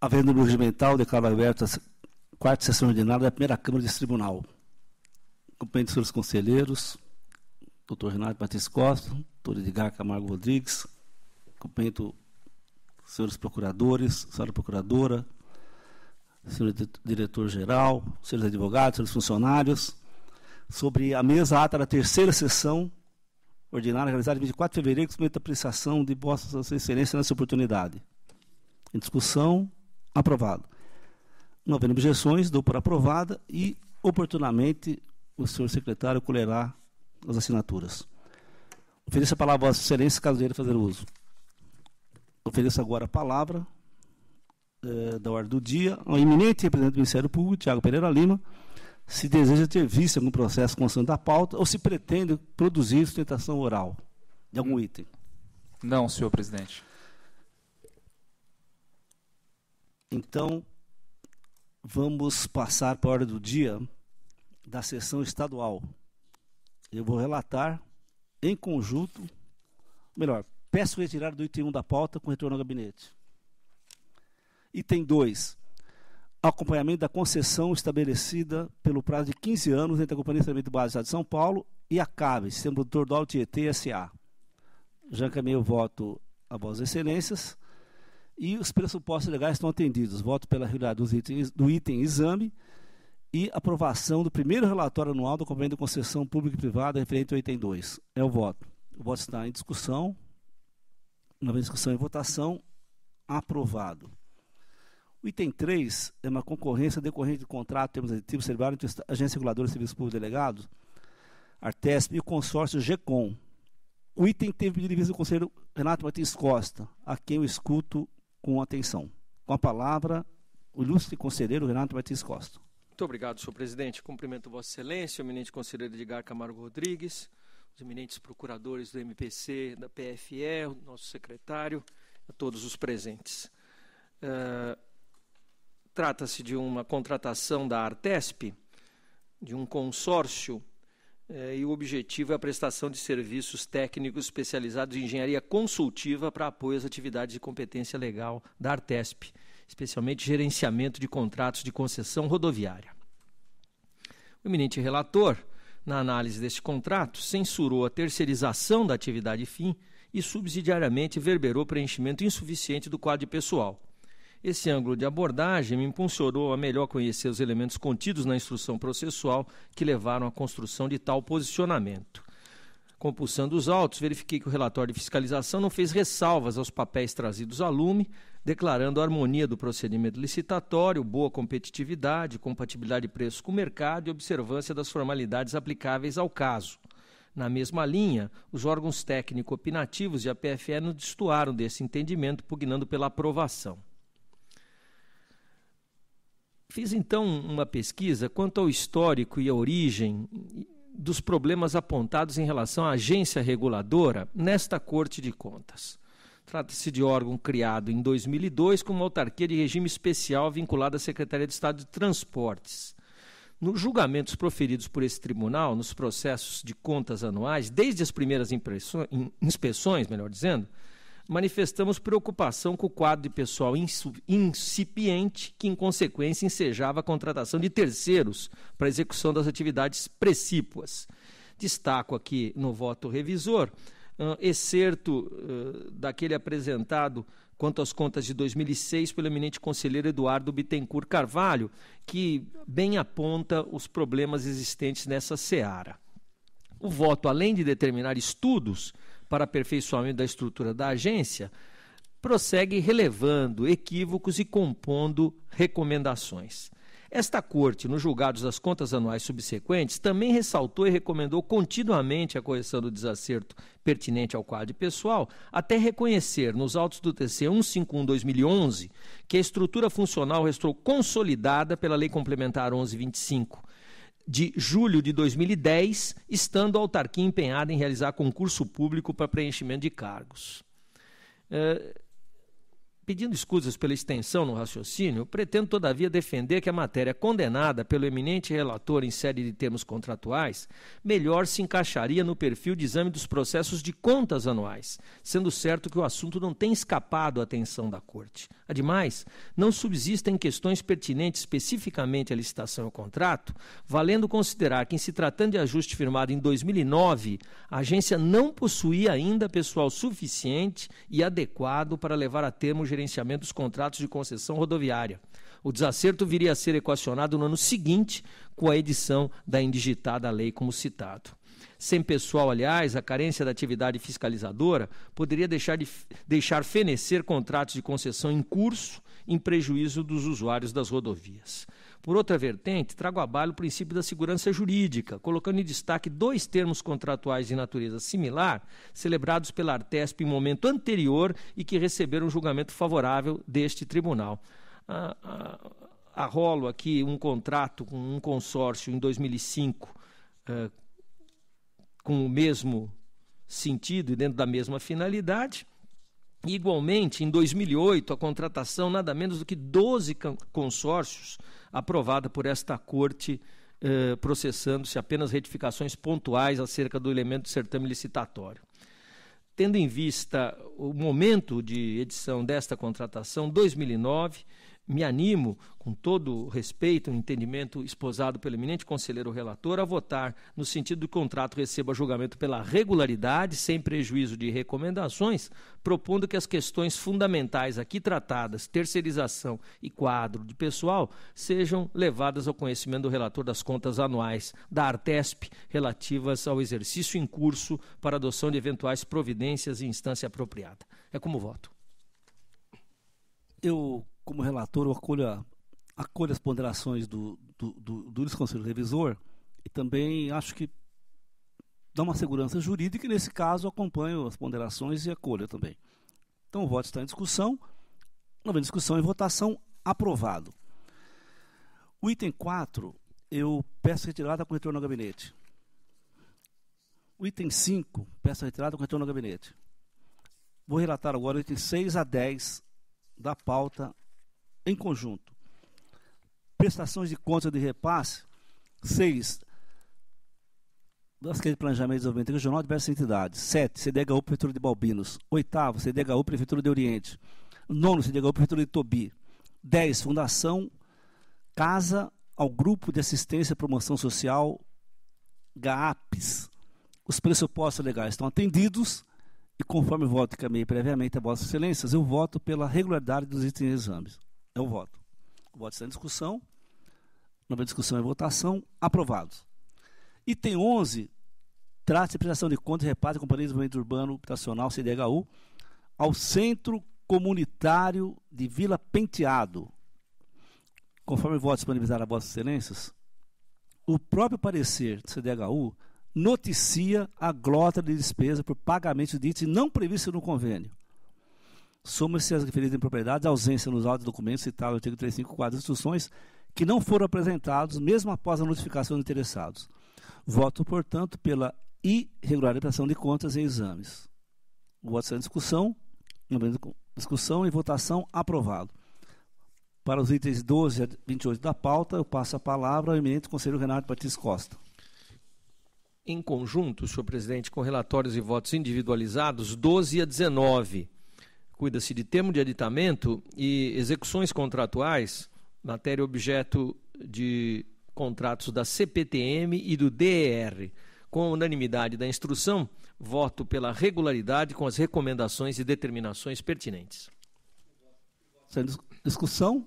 Havendo número regimental, declaro aberta a quarta sessão ordinária da primeira Câmara desse Tribunal. Cumprimento os senhores conselheiros, doutor Renato Martins Costa, doutor Edgar Camargo Rodrigues, cumprimento os senhores procuradores, senhora procuradora, senhor diretor-geral, senhores advogados, senhores funcionários, sobre a mesa ata da terceira sessão ordinária realizada em 24 de fevereiro, com a apreciação de vossa excelência nessa oportunidade. Em discussão, aprovado. Não havendo objeções, dou por aprovada e, oportunamente, o senhor secretário colherá as assinaturas. Ofereço a palavra a vossa excelência, caso dele fazer uso. Ofereço agora a palavra da ordem do dia ao eminente representante do Ministério Público, Tiago Pereira Lima, se deseja ter visto algum processo com ação da pauta ou se pretende produzir sustentação oral de algum item. Não, senhor presidente. Então, vamos passar para a ordem do dia da sessão estadual. Eu vou relatar em conjunto, melhor, peço retirar do item 1 da pauta com retorno ao gabinete. Item 2. Acompanhamento da concessão estabelecida pelo prazo de 15 anos entre a Companhia de Saneamento Básico do Estado de São Paulo e a CAB, Sistema Produtor do Alto Tietê S.A. Já encaminhei o voto a vossas excelências e os pressupostos legais estão atendidos. Voto pela realidade do item exame e aprovação do primeiro relatório anual do acompanhamento da concessão pública e privada referente ao item 2. É o voto. O voto está em discussão. Uma vez discussão e votação, aprovado. O item 3 é uma concorrência decorrente de contrato de termos aditivos celebrado entre a Agência Reguladora de Serviços Públicos Delegados, Artesp, e o consórcio GECOM. O item teve pedido de vista do conselheiro Renato Martins Costa, a quem eu escuto com atenção. Com a palavra, o ilustre conselheiro Renato Martins Costa. Muito obrigado, senhor presidente. Cumprimento Vossa Excelência, o eminente conselheiro Edgar Camargo Rodrigues, os eminentes procuradores do MPC, da PFE, o nosso secretário, a todos os presentes. Trata-se de uma contratação da Artesp, de um consórcio, e o objetivo é a prestação de serviços técnicos especializados em engenharia consultiva para apoio às atividades de competência legal da Artesp, especialmente gerenciamento de contratos de concessão rodoviária. O eminente relator, na análise deste contrato, censurou a terceirização da atividade fim e subsidiariamente verberou preenchimento insuficiente do quadro de pessoal. Esse ângulo de abordagem me impulsionou a melhor conhecer os elementos contidos na instrução processual que levaram à construção de tal posicionamento. Compulsando os autos, verifiquei que o relatório de fiscalização não fez ressalvas aos papéis trazidos a lume, declarando a harmonia do procedimento licitatório, boa competitividade, compatibilidade de preços com o mercado e observância das formalidades aplicáveis ao caso. Na mesma linha, os órgãos técnico-opinativos e a PFE não destoaram desse entendimento, pugnando pela aprovação. Fiz, então, uma pesquisa quanto ao histórico e a origem dos problemas apontados em relação à agência reguladora nesta Corte de Contas. Trata-se de órgão criado em 2002 com uma autarquia de regime especial vinculada à Secretaria de Estado de Transportes. Nos julgamentos proferidos por esse tribunal, nos processos de contas anuais, desde as primeiras inspeções, melhor dizendo, manifestamos preocupação com o quadro de pessoal incipiente que, em consequência, ensejava a contratação de terceiros para a execução das atividades precípuas. Destaco aqui no voto revisor, excerto daquele apresentado quanto às contas de 2006 pelo eminente conselheiro Eduardo Bittencourt Carvalho, que bem aponta os problemas existentes nessa seara. O voto, além de determinar estudos para aperfeiçoamento da estrutura da agência, prossegue relevando equívocos e compondo recomendações. Esta Corte, nos julgados das contas anuais subsequentes, também ressaltou e recomendou continuamente a correção do desacerto pertinente ao quadro pessoal, até reconhecer nos autos do TC 151/2011 que a estrutura funcional restou consolidada pela Lei Complementar 1125, de julho de 2010, estando a autarquia empenhada em realizar concurso público para preenchimento de cargos. Pedindo escusas pela extensão no raciocínio, pretendo, todavia, defender que a matéria condenada pelo eminente relator em série de termos contratuais melhor se encaixaria no perfil de exame dos processos de contas anuais, sendo certo que o assunto não tem escapado à atenção da Corte. Ademais, não subsistem questões pertinentes especificamente à licitação e ao contrato, valendo considerar que, em se tratando de ajuste firmado em 2009, a agência não possuía ainda pessoal suficiente e adequado para levar a termo o gerenciamento dos contratos de concessão rodoviária. O desacerto viria a ser equacionado no ano seguinte com a edição da indigitada lei como citado. Sem pessoal, aliás, a carência da atividade fiscalizadora poderia deixar fenecer contratos de concessão em curso em prejuízo dos usuários das rodovias. Por outra vertente, trago à baila o princípio da segurança jurídica, colocando em destaque 2 termos contratuais de natureza similar, celebrados pela Artesp em momento anterior e que receberam um julgamento favorável deste tribunal. Arrolo aqui um contrato com um consórcio em 2005, com o mesmo sentido e dentro da mesma finalidade. Igualmente, em 2008, a contratação nada menos do que 12 consórcios aprovada por esta Corte, processando-se apenas retificações pontuais acerca do elemento de certame licitatório. Tendo em vista o momento de edição desta contratação, 2009, me animo, com todo o respeito e entendimento esposado pelo eminente conselheiro relator, a votar no sentido de que o contrato receba julgamento pela regularidade, sem prejuízo de recomendações, propondo que as questões fundamentais aqui tratadas, terceirização e quadro de pessoal, sejam levadas ao conhecimento do relator das contas anuais da Artesp, relativas ao exercício em curso para adoção de eventuais providências em instância apropriada. É como voto. Eu, como relator, eu acolho as ponderações do Conselho Revisor e também acho que dá uma segurança jurídica e, nesse caso, acompanho as ponderações e acolho também. Então, o voto está em discussão. Não havendo discussão e votação, aprovado. O item 4, eu peço retirada com retorno ao gabinete. O item 5, peço retirada com retorno ao gabinete. Vou relatar agora o item 6 a 10 da pauta em conjunto. Prestações de contas de repasse, 6, das Secretaria de Planejamento e Desenvolvimento Regional de diversas entidades. 7, CDHU Prefeitura de Balbinos. 8º, CDHU Prefeitura de Oriente. 9º, CDHU Prefeitura de Tobi. 10, Fundação Casa ao Grupo de Assistência e Promoção Social, GAAPS. Os pressupostos legais estão atendidos e, conforme o voto que encaminhei previamente a Vossas Excelências, eu voto pela regularidade dos itens de exames. É o voto. O voto está em discussão. Não houver discussão e votação. Aprovados. Item 11, trata de prestação de contas e repasse da Companhia de Desenvolvimento Urbano Habitacional, CDHU, ao Centro Comunitário de Vila Penteado. Conforme o voto disponibilizado a Vossas Excelências, o próprio parecer do CDHU noticia a glota de despesa por pagamento de itens não previstos no convênio. Soma-se as referidas impropriedades, ausência nos autos documentos citados no artigo 354 das instruções que não foram apresentados, mesmo após a notificação dos interessados. Voto, portanto, pela irregularização de contas e exames. O voto está em discussão. Discussão e votação aprovado. Para os itens 12 a 28 da pauta, eu passo a palavra ao eminente conselheiro Renato Martins Costa. Em conjunto, senhor presidente, com relatórios e votos individualizados, 12 a 19. Cuida-se de termo de aditamento e execuções contratuais, matéria objeto de contratos da CPTM e do DER. Com a unanimidade da instrução, voto pela regularidade com as recomendações e determinações pertinentes. Sem discussão,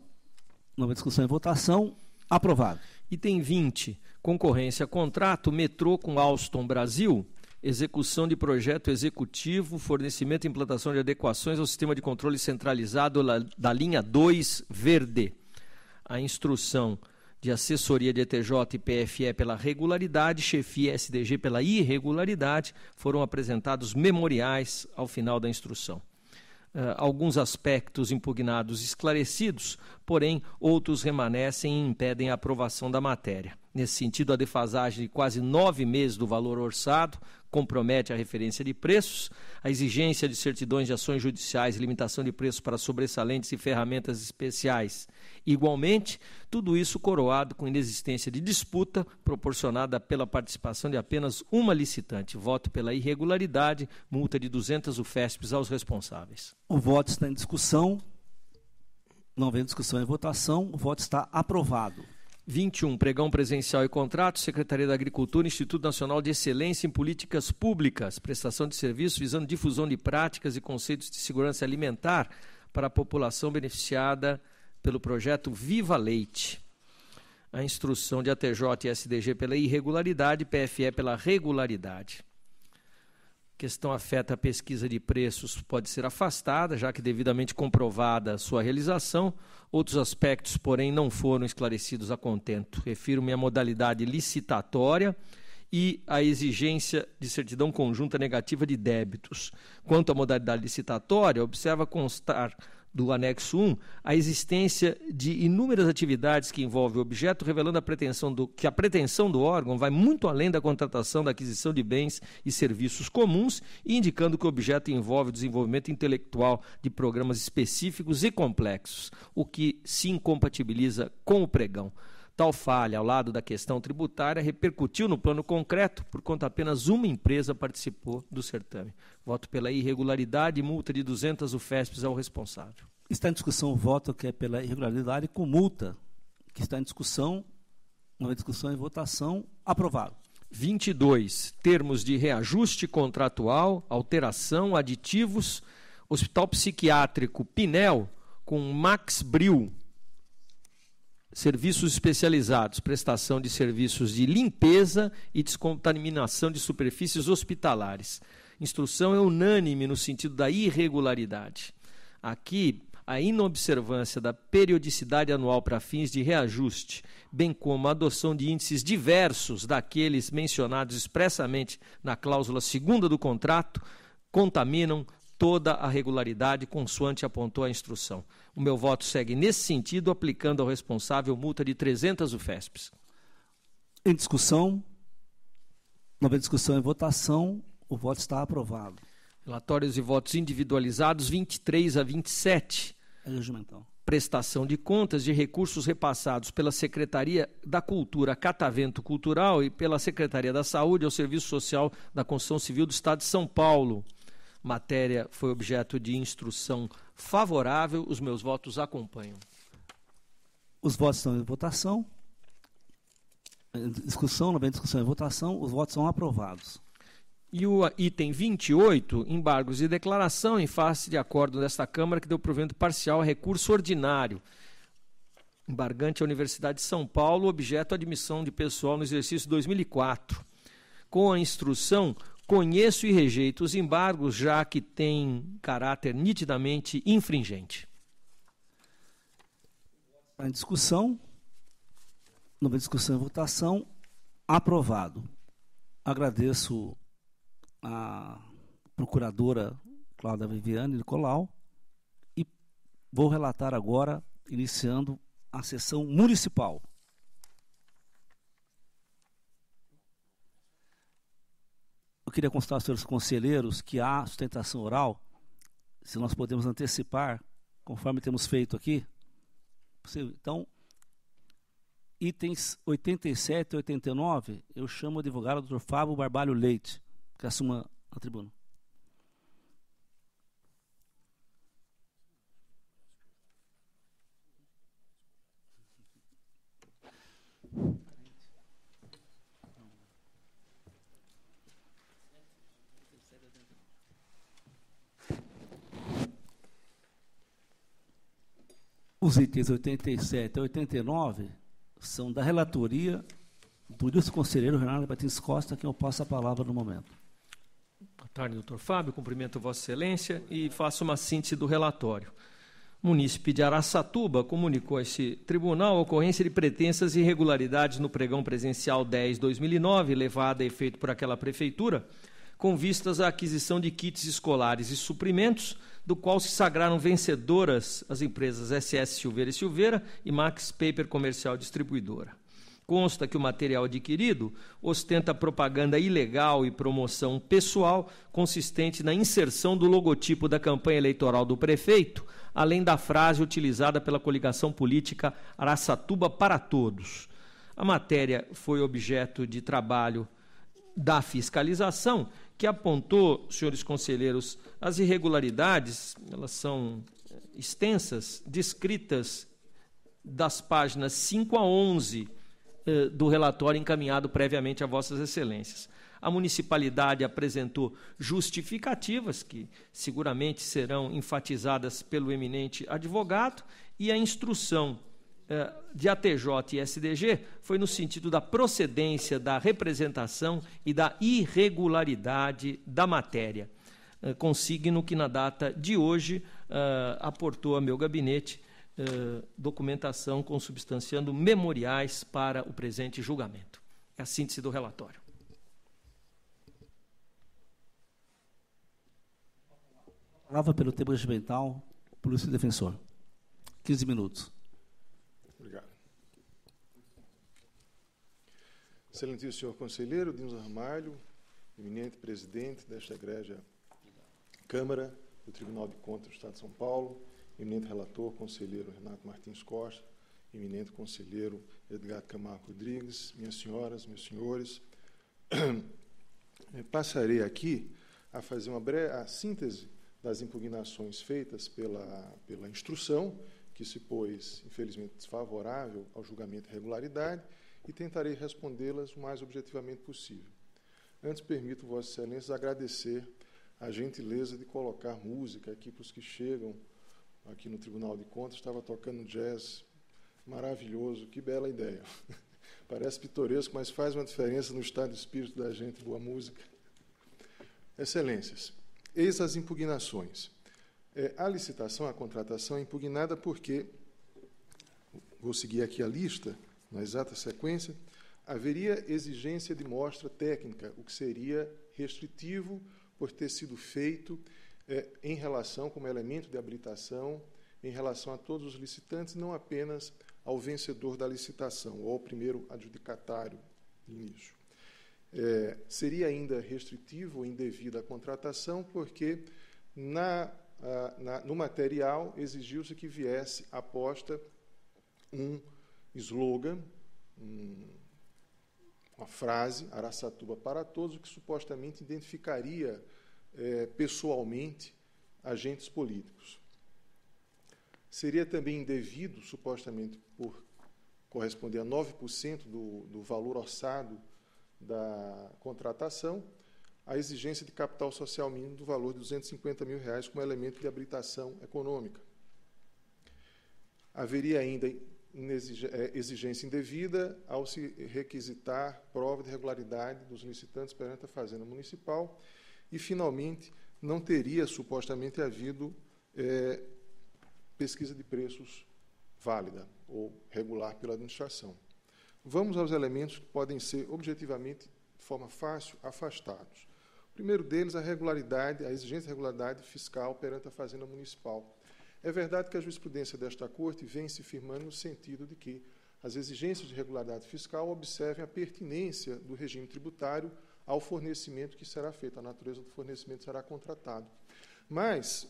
nova discussão e votação, aprovado. Item 20, concorrência a contrato, metrô com Alstom Brasil, execução de projeto executivo, fornecimento e implantação de adequações ao sistema de controle centralizado da linha 2 verde. A instrução de assessoria de ETJ e PFE pela regularidade, chefia SDG pela irregularidade, foram apresentados memoriais ao final da instrução. Alguns aspectos impugnados esclarecidos, porém outros remanescem e impedem a aprovação da matéria. Nesse sentido, a defasagem de quase 9 meses do valor orçado compromete a referência de preços, a exigência de certidões de ações judiciais e limitação de preços para sobressalentes e ferramentas especiais. Igualmente, tudo isso coroado com inexistência de disputa proporcionada pela participação de apenas uma licitante. Voto pela irregularidade, multa de 200 UFESPs aos responsáveis. O voto está em discussão. Não vem discussão e votação. O voto está aprovado. 21, pregão presencial e contrato, Secretaria da Agricultura, Instituto Nacional de Excelência em Políticas Públicas, prestação de serviços visando difusão de práticas e conceitos de segurança alimentar para a população beneficiada pelo projeto Viva Leite. A instrução de ATJ e SDG pela irregularidade, PFE pela regularidade. A questão afeta a pesquisa de preços, pode ser afastada, já que devidamente comprovada a sua realização. Outros aspectos, porém, não foram esclarecidos a contento. Refiro-me à modalidade licitatória e à exigência de certidão conjunta negativa de débitos. Quanto à modalidade licitatória, observa constar do anexo 1, a existência de inúmeras atividades que envolvem o objeto, revelando que a pretensão do órgão vai muito além da contratação da aquisição de bens e serviços comuns e indicando que o objeto envolve o desenvolvimento intelectual de programas específicos e complexos, o que se incompatibiliza com o pregão. Tal falha, ao lado da questão tributária, repercutiu no plano concreto, porquanto apenas uma empresa participou do certame. Voto pela irregularidade e multa de 200 UFESPs ao responsável. Está em discussão o voto que é pela irregularidade com multa, que está em discussão, não é discussão e votação, aprovado. 22, termos de reajuste contratual, alteração, aditivos, Hospital Psiquiátrico Pinel com Max Bril, serviços especializados, prestação de serviços de limpeza e descontaminação de superfícies hospitalares. Instrução é unânime no sentido da irregularidade. Aqui, a inobservância da periodicidade anual para fins de reajuste, bem como a adoção de índices diversos daqueles mencionados expressamente na cláusula 2ª do contrato, contaminam toda a regularidade consoante apontou a instrução. O meu voto segue nesse sentido, aplicando ao responsável multa de 300 UFESPs. Em discussão, não houve discussão e votação, o voto está aprovado. Relatórios e votos individualizados 23 a 27. Prestação de contas de recursos repassados pela Secretaria da Cultura, Catavento Cultural e pela Secretaria da Saúde ao Serviço Social da Construção Civil do Estado de São Paulo. Matéria foi objeto de instrução favorável. Os meus votos acompanham. Os votos estão em votação. Em discussão, não vem discussão em votação. Os votos são aprovados. E o item 28, embargos de declaração em face de acordo desta Câmara que deu provimento parcial a recurso ordinário. Embargante à Universidade de São Paulo, objeto admissão de pessoal no exercício 2004. Com a instrução, conheço e rejeito os embargos, já que têm caráter nitidamente infringente. Em discussão, não vem discussão e votação, aprovado. Agradeço a procuradora Cláudia Viviane Nicolau e vou relatar agora, iniciando a sessão municipal. Eu queria constar aos senhores conselheiros que há sustentação oral, se nós podemos antecipar, conforme temos feito aqui. Então, itens 87 e 89, eu chamo o advogado Dr. Fábio Barbalho Leite, que assuma a tribuna. Os itens 87 e 89 são da relatoria do ilustre conselheiro Renato Batins Costa, a quem eu passo a palavra no momento. Boa tarde, doutor Fábio. Cumprimento Vossa Excelência e faço uma síntese do relatório. O munícipe de Araçatuba comunicou a esse tribunal a ocorrência de pretensas irregularidades no pregão presencial 10/2009, levada a efeito por aquela prefeitura, com vistas à aquisição de kits escolares e suprimentos, do qual se sagraram vencedoras as empresas SS Silveira e Silveira e Max Paper Comercial Distribuidora. Consta que o material adquirido ostenta propaganda ilegal e promoção pessoal, consistente na inserção do logotipo da campanha eleitoral do prefeito, além da frase utilizada pela coligação política Araçatuba para Todos. A matéria foi objeto de trabalho da fiscalização, que apontou, senhores conselheiros, as irregularidades, elas são extensas, descritas das páginas 5 a 11 do relatório encaminhado previamente a Vossas Excelências. A municipalidade apresentou justificativas, que seguramente serão enfatizadas pelo eminente advogado, e a instrução de ATJ e SDG foi no sentido da procedência, da representação e da irregularidade da matéria. Consigno que, na data de hoje, aportou a meu gabinete documentação consubstanciando memoriais para o presente julgamento. É a síntese do relatório. Palavra pelo tema regimental, Polícia e Defensor. 15 minutos. Obrigado. Excelentíssimo senhor conselheiro Dimas Ramalho, eminente presidente desta egrégia Câmara do Tribunal de Contas do Estado de São Paulo, eminente relator, conselheiro Renato Martins Costa, eminente conselheiro Edgar Camargo Rodrigues, minhas senhoras, meus senhores, passarei aqui a fazer a síntese das impugnações feitas pela instrução, que se pôs, infelizmente, desfavorável ao julgamento de regularidade, e tentarei respondê-las o mais objetivamente possível. Antes, permito, Vossas Excelências, agradecer a gentileza de colocar música aqui para os que chegam aqui no Tribunal de Contas. Estava tocando jazz maravilhoso, que bela ideia. Parece pitoresco, mas faz uma diferença no estado de espírito da gente, boa música. Excelências, eis as impugnações. A licitação, a contratação é impugnada porque, vou seguir aqui a lista, na exata sequência, haveria exigência de mostra técnica, o que seria restritivo por ter sido feito em relação, como elemento de habilitação, em relação a todos os licitantes, não apenas ao vencedor da licitação, ou ao primeiro adjudicatário de início. Seria ainda restritivo ou indevida a contratação, porque no material exigiu-se que viesse aposta um slogan, uma frase, Araçatuba para Todos, o que supostamente identificaria pessoalmente agentes políticos. Seria também indevido, supostamente por corresponder a 9% do valor orçado da contratação, a exigência de capital social mínimo do valor de R$250 mil como elemento de habilitação econômica. Haveria ainda exigência indevida ao se requisitar prova de regularidade dos licitantes perante a Fazenda Municipal e, finalmente, não teria supostamente havido pesquisa de preços válida ou regular pela administração. Vamos aos elementos que podem ser objetivamente, de forma fácil, afastados. O primeiro deles, a exigência de regularidade fiscal perante a Fazenda Municipal. É verdade que a jurisprudência desta Corte vem se firmando no sentido de que as exigências de regularidade fiscal observem a pertinência do regime tributário ao fornecimento que será feito, a natureza do fornecimento será contratado. Mas,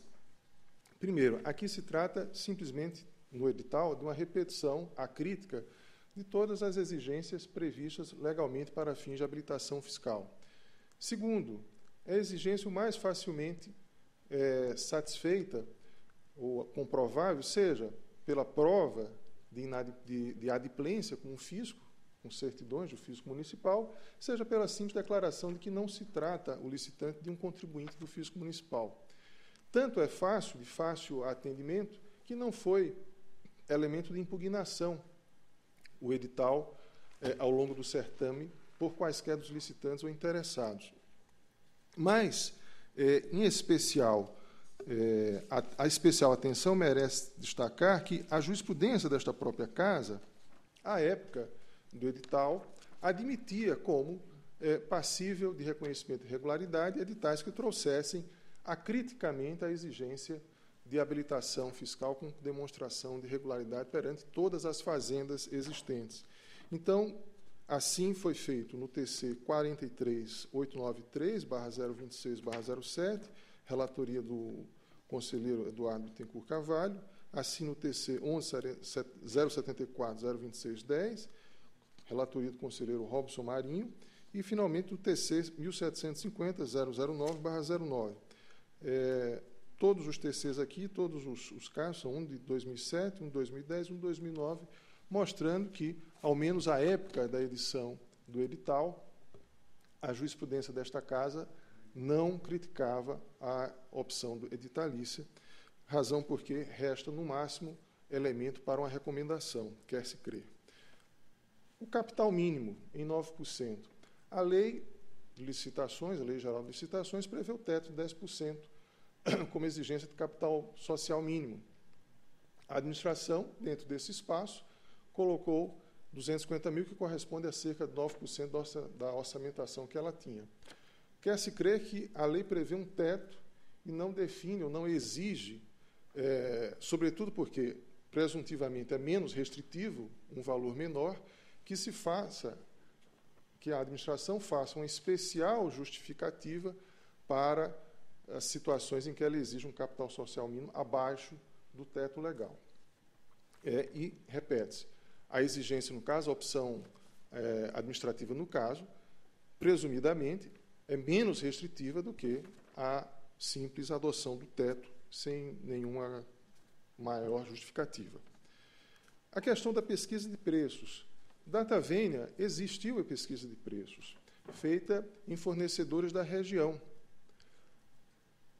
primeiro, aqui se trata simplesmente, no edital, de uma repetição acrítica de todas as exigências previstas legalmente para fins de habilitação fiscal. Segundo, a exigência o mais facilmente satisfeita ou comprovável, seja pela prova de adimplência com o fisco, com certidões do fisco municipal, seja pela simples declaração de que não se trata o licitante de um contribuinte do fisco municipal. Tanto é fácil, de fácil atendimento, que não foi elemento de impugnação o edital ao longo do certame por quaisquer dos licitantes ou interessados. Mas, em especial, a especial atenção merece destacar que a jurisprudência desta própria Casa, à época do edital, admitia como passível de reconhecimento de regularidade editais que trouxessem acriticamente a exigência de habilitação fiscal com demonstração de regularidade perante todas as fazendas existentes. Então, assim foi feito no TC 43893/026/07, relatoria do conselheiro Eduardo Bittencourt Carvalho, assim no TC 11074/02610, relatoria do conselheiro Robson Marinho, e, finalmente, o TC 1750/009/09. Todos os TCs aqui, todos os casos, são um de 2007, um de 2010 e um de 2009, mostrando que, ao menos à época da edição do edital, a jurisprudência desta Casa não criticava a opção editalícia, razão porque resta, no máximo, elemento para uma recomendação, quer-se crer. O capital mínimo, em 9%. A Lei de Licitações, a Lei Geral de Licitações, prevê o teto de 10% como exigência de capital social mínimo. A administração, dentro desse espaço, colocou 250 mil, que corresponde a cerca de 9% da orçamentação que ela tinha. Quer-se crer que a lei prevê um teto e não define ou não exige, sobretudo porque, presuntivamente, é menos restritivo, um valor menor, que a administração faça uma especial justificativa para as situações em que ela exige um capital social mínimo abaixo do teto legal. E, repete-se, a exigência, no caso, a opção administrativa, no caso, presumidamente, é menos restritiva do que a simples adoção do teto, sem nenhuma maior justificativa. A questão da pesquisa de preços. Data vênia, existiu a pesquisa de preços, feita em fornecedores da região,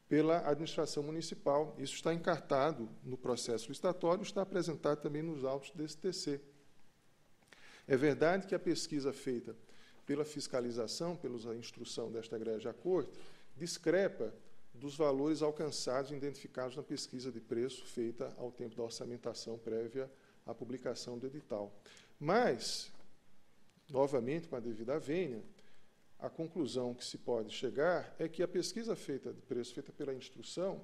pela administração municipal. Isso está encartado no processo licitatório, está apresentado também nos autos desse TC. É verdade que a pesquisa feita pela fiscalização, pela instrução desta egrégia corte, discrepa dos valores alcançados e identificados na pesquisa de preço feita ao tempo da orçamentação prévia à publicação do edital. Mas, novamente, com a devida vênia, a conclusão que se pode chegar é que a pesquisa feita de preço, feita pela instrução,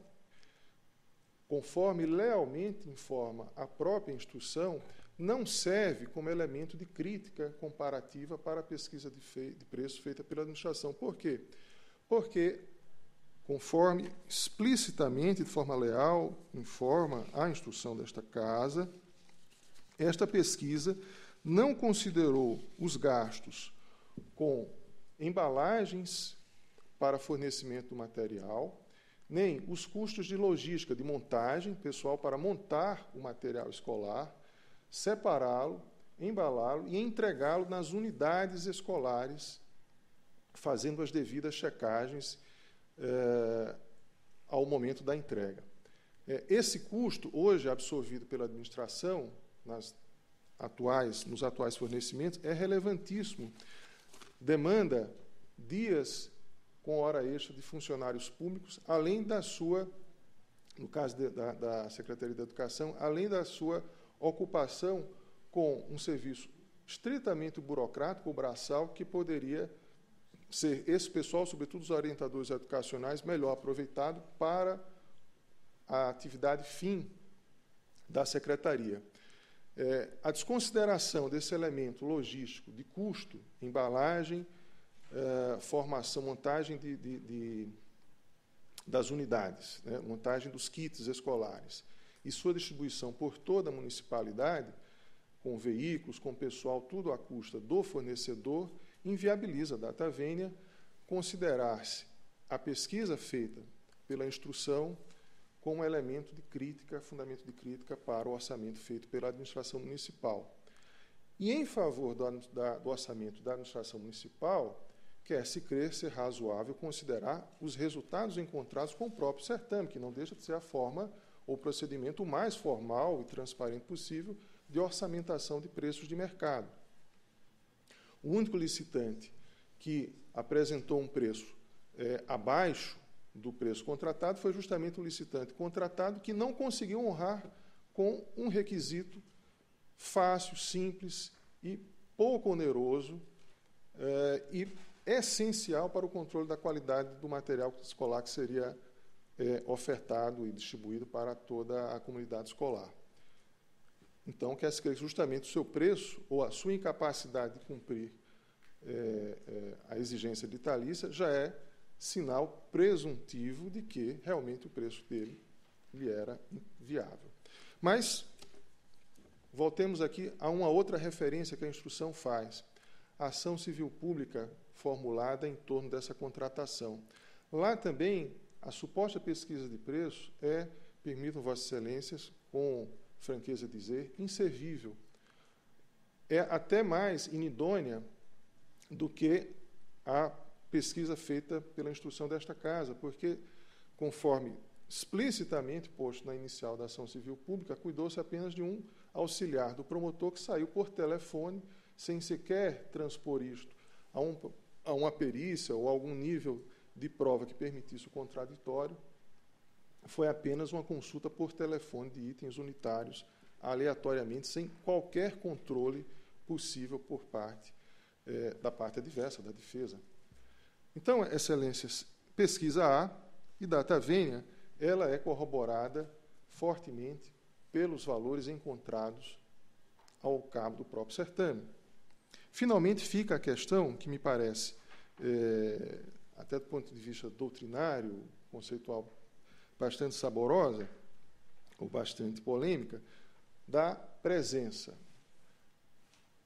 conforme lealmente informa a própria instrução, não serve como elemento de crítica comparativa para a pesquisa de preço feita pela administração. Por quê? Porque, conforme explicitamente, de forma leal, informa a instrução desta Casa, esta pesquisa não considerou os gastos com embalagens para fornecimento do material, nem os custos de logística, de montagem, pessoal para montar o material escolar, separá-lo, embalá-lo e entregá-lo nas unidades escolares, fazendo as devidas checagens ao momento da entrega. Esse custo, hoje absorvido pela administração, nos atuais fornecimentos, é relevantíssimo. Demanda dias com hora extra de funcionários públicos, além da sua, no caso da Secretaria da Educação, além da sua ocupação com um serviço estritamente burocrático ou braçal, que poderia ser esse pessoal, sobretudo os orientadores educacionais, melhor aproveitado para a atividade fim da Secretaria. A desconsideração desse elemento logístico de custo, embalagem, formação, montagem das unidades, né, montagem dos kits escolares e sua distribuição por toda a municipalidade, com veículos, com pessoal, tudo à custa do fornecedor, inviabiliza a data vênia considerar-se a pesquisa feita pela instrução como um elemento de crítica, fundamento de crítica para o orçamento feito pela administração municipal. E, em favor do orçamento da administração municipal, quer-se crer ser razoável considerar os resultados encontrados com o próprio certame, que não deixa de ser a forma ou procedimento mais formal e transparente possível de orçamentação de preços de mercado. O único licitante que apresentou um preço abaixo do preço contratado foi justamente o licitante contratado, que não conseguiu honrar com um requisito fácil, simples e pouco oneroso e essencial para o controle da qualidade do material escolar que seria ofertado e distribuído para toda a comunidade escolar. Então, quer dizer que justamente o seu preço ou a sua incapacidade de cumprir a exigência vitalícia já é sinal presuntivo de que realmente o preço dele lhe era viável. Mas voltemos aqui a uma outra referência que a instrução faz. A ação civil pública formulada em torno dessa contratação. Lá também, a suposta pesquisa de preço é, permitam Vossas Excelências, com franqueza dizer, inservível. É até mais inidônea do que a pesquisa feita pela instrução desta Casa, porque, conforme explicitamente posto na inicial da ação civil pública, cuidou-se apenas de um auxiliar do promotor que saiu por telefone, sem sequer transpor isto a uma perícia ou algum nível de prova que permitisse o contraditório. Foi apenas uma consulta por telefone de itens unitários, aleatoriamente, sem qualquer controle possível por parte da parte adversa, da defesa. Então, Excelências, pesquisa A e data vênia, ela é corroborada fortemente pelos valores encontrados ao cabo do próprio certame. Finalmente, fica a questão que me parece, até do ponto de vista doutrinário, conceitual, bastante saborosa, ou bastante polêmica, da presença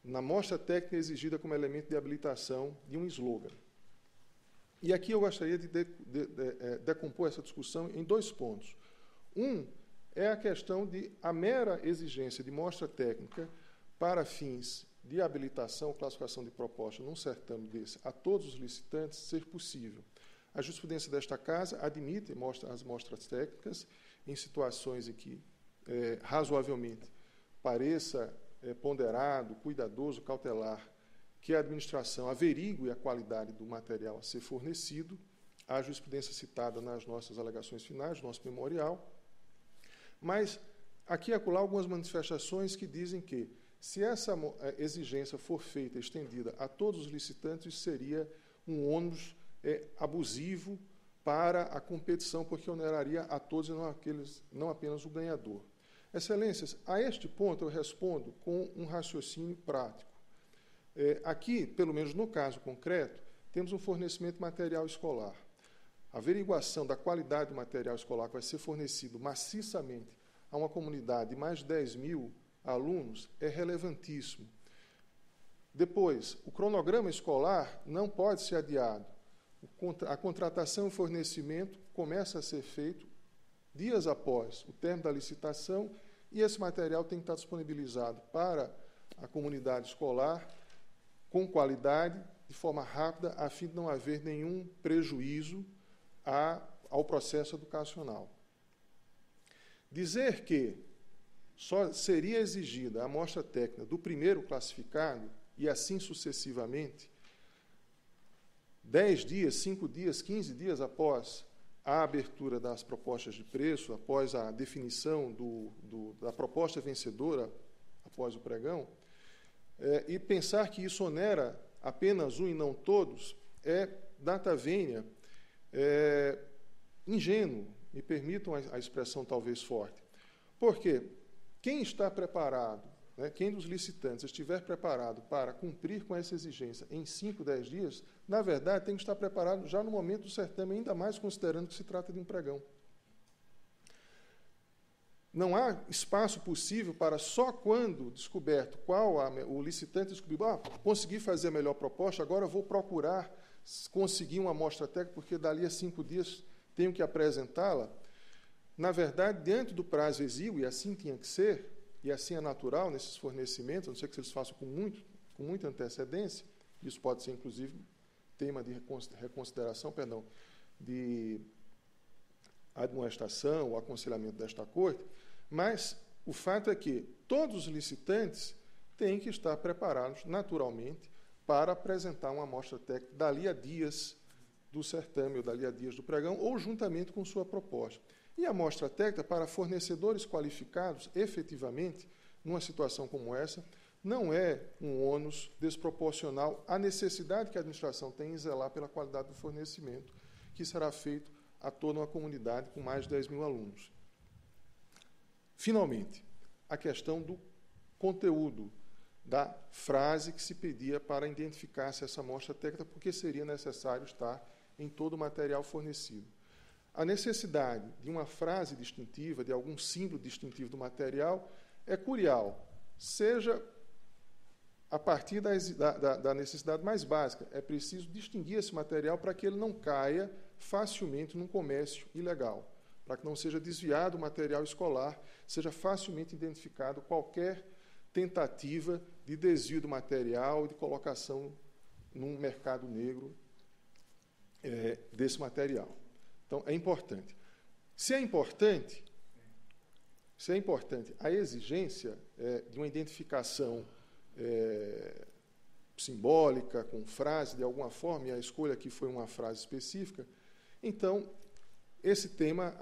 na mostra técnica exigida como elemento de habilitação de um slogan. E aqui eu gostaria de decompor essa discussão em dois pontos. Um é a questão de a mera exigência de mostra técnica para fins de habilitação, classificação de proposta num certame desse a todos os licitantes ser possível. A jurisprudência desta Casa admite as mostras técnicas em situações em que razoavelmente pareça ponderado, cuidadoso, cautelar, que a administração averigue a qualidade do material a ser fornecido, a jurisprudência citada nas nossas alegações finais, nosso memorial. Mas aqui e acolá algumas manifestações que dizem que, se essa exigência for feita, estendida a todos os licitantes, isso seria um ônus abusivo para a competição, porque oneraria a todos e não apenas o ganhador. Excelências, a este ponto eu respondo com um raciocínio prático. Aqui, pelo menos no caso concreto, temos um fornecimento de material escolar. A averiguação da qualidade do material escolar que vai ser fornecido maciçamente a uma comunidade de mais de 10 mil alunos é relevantíssimo. Depois, o cronograma escolar não pode ser adiado. A contratação e fornecimento começa a ser feito dias após o término da licitação e esse material tem que estar disponibilizado para a comunidade escolar com qualidade, de forma rápida, a fim de não haver nenhum prejuízo ao processo educacional. Dizer que só seria exigida a amostra técnica do primeiro classificado e assim sucessivamente, 10 dias, 5 dias, 15 dias após a abertura das propostas de preço, após a definição da proposta vencedora, após o pregão, e pensar que isso onera apenas um e não todos, data vênia, ingênuo, me permitam a expressão talvez forte. Porque quem está preparado, quem dos licitantes estiver preparado para cumprir com essa exigência em 5, 10 dias, na verdade, tem que estar preparado já no momento do certame, ainda mais considerando que se trata de um pregão. Não há espaço possível para só quando descoberto o licitante descobriu, consegui fazer a melhor proposta, agora vou procurar conseguir uma amostra técnica, porque dali a 5 dias tenho que apresentá-la. Na verdade, dentro do prazo exíguo, e assim tinha que ser, e assim é natural nesses fornecimentos, a não ser que eles façam com muita antecedência, isso pode ser, inclusive, tema de reconsideração, de admoestação ou aconselhamento desta Corte, mas o fato é que todos os licitantes têm que estar preparados, naturalmente, para apresentar uma amostra técnica dali a dias do certame, ou dali a dias do pregão, ou juntamente com sua proposta. E a amostra técnica, para fornecedores qualificados, efetivamente, numa situação como essa, não é um ônus desproporcional à necessidade que a administração tem em zelar pela qualidade do fornecimento, que será feito a toda uma comunidade com mais de 10 mil alunos. Finalmente, a questão do conteúdo da frase que se pedia para identificar se essa amostra técnica, porque seria necessário estar em todo o material fornecido. A necessidade de uma frase distintiva, de algum símbolo distintivo do material, é curial, seja a partir da necessidade mais básica. É preciso distinguir esse material para que ele não caia facilmente num comércio ilegal, para que não seja desviado o material escolar, seja facilmente identificado qualquer tentativa de desvio do material e de colocação num mercado negro desse material. Então, é importante. Se é importante a exigência de uma identificação simbólica, com frase, de alguma forma, e a escolha aqui foi uma frase específica, então, esse tema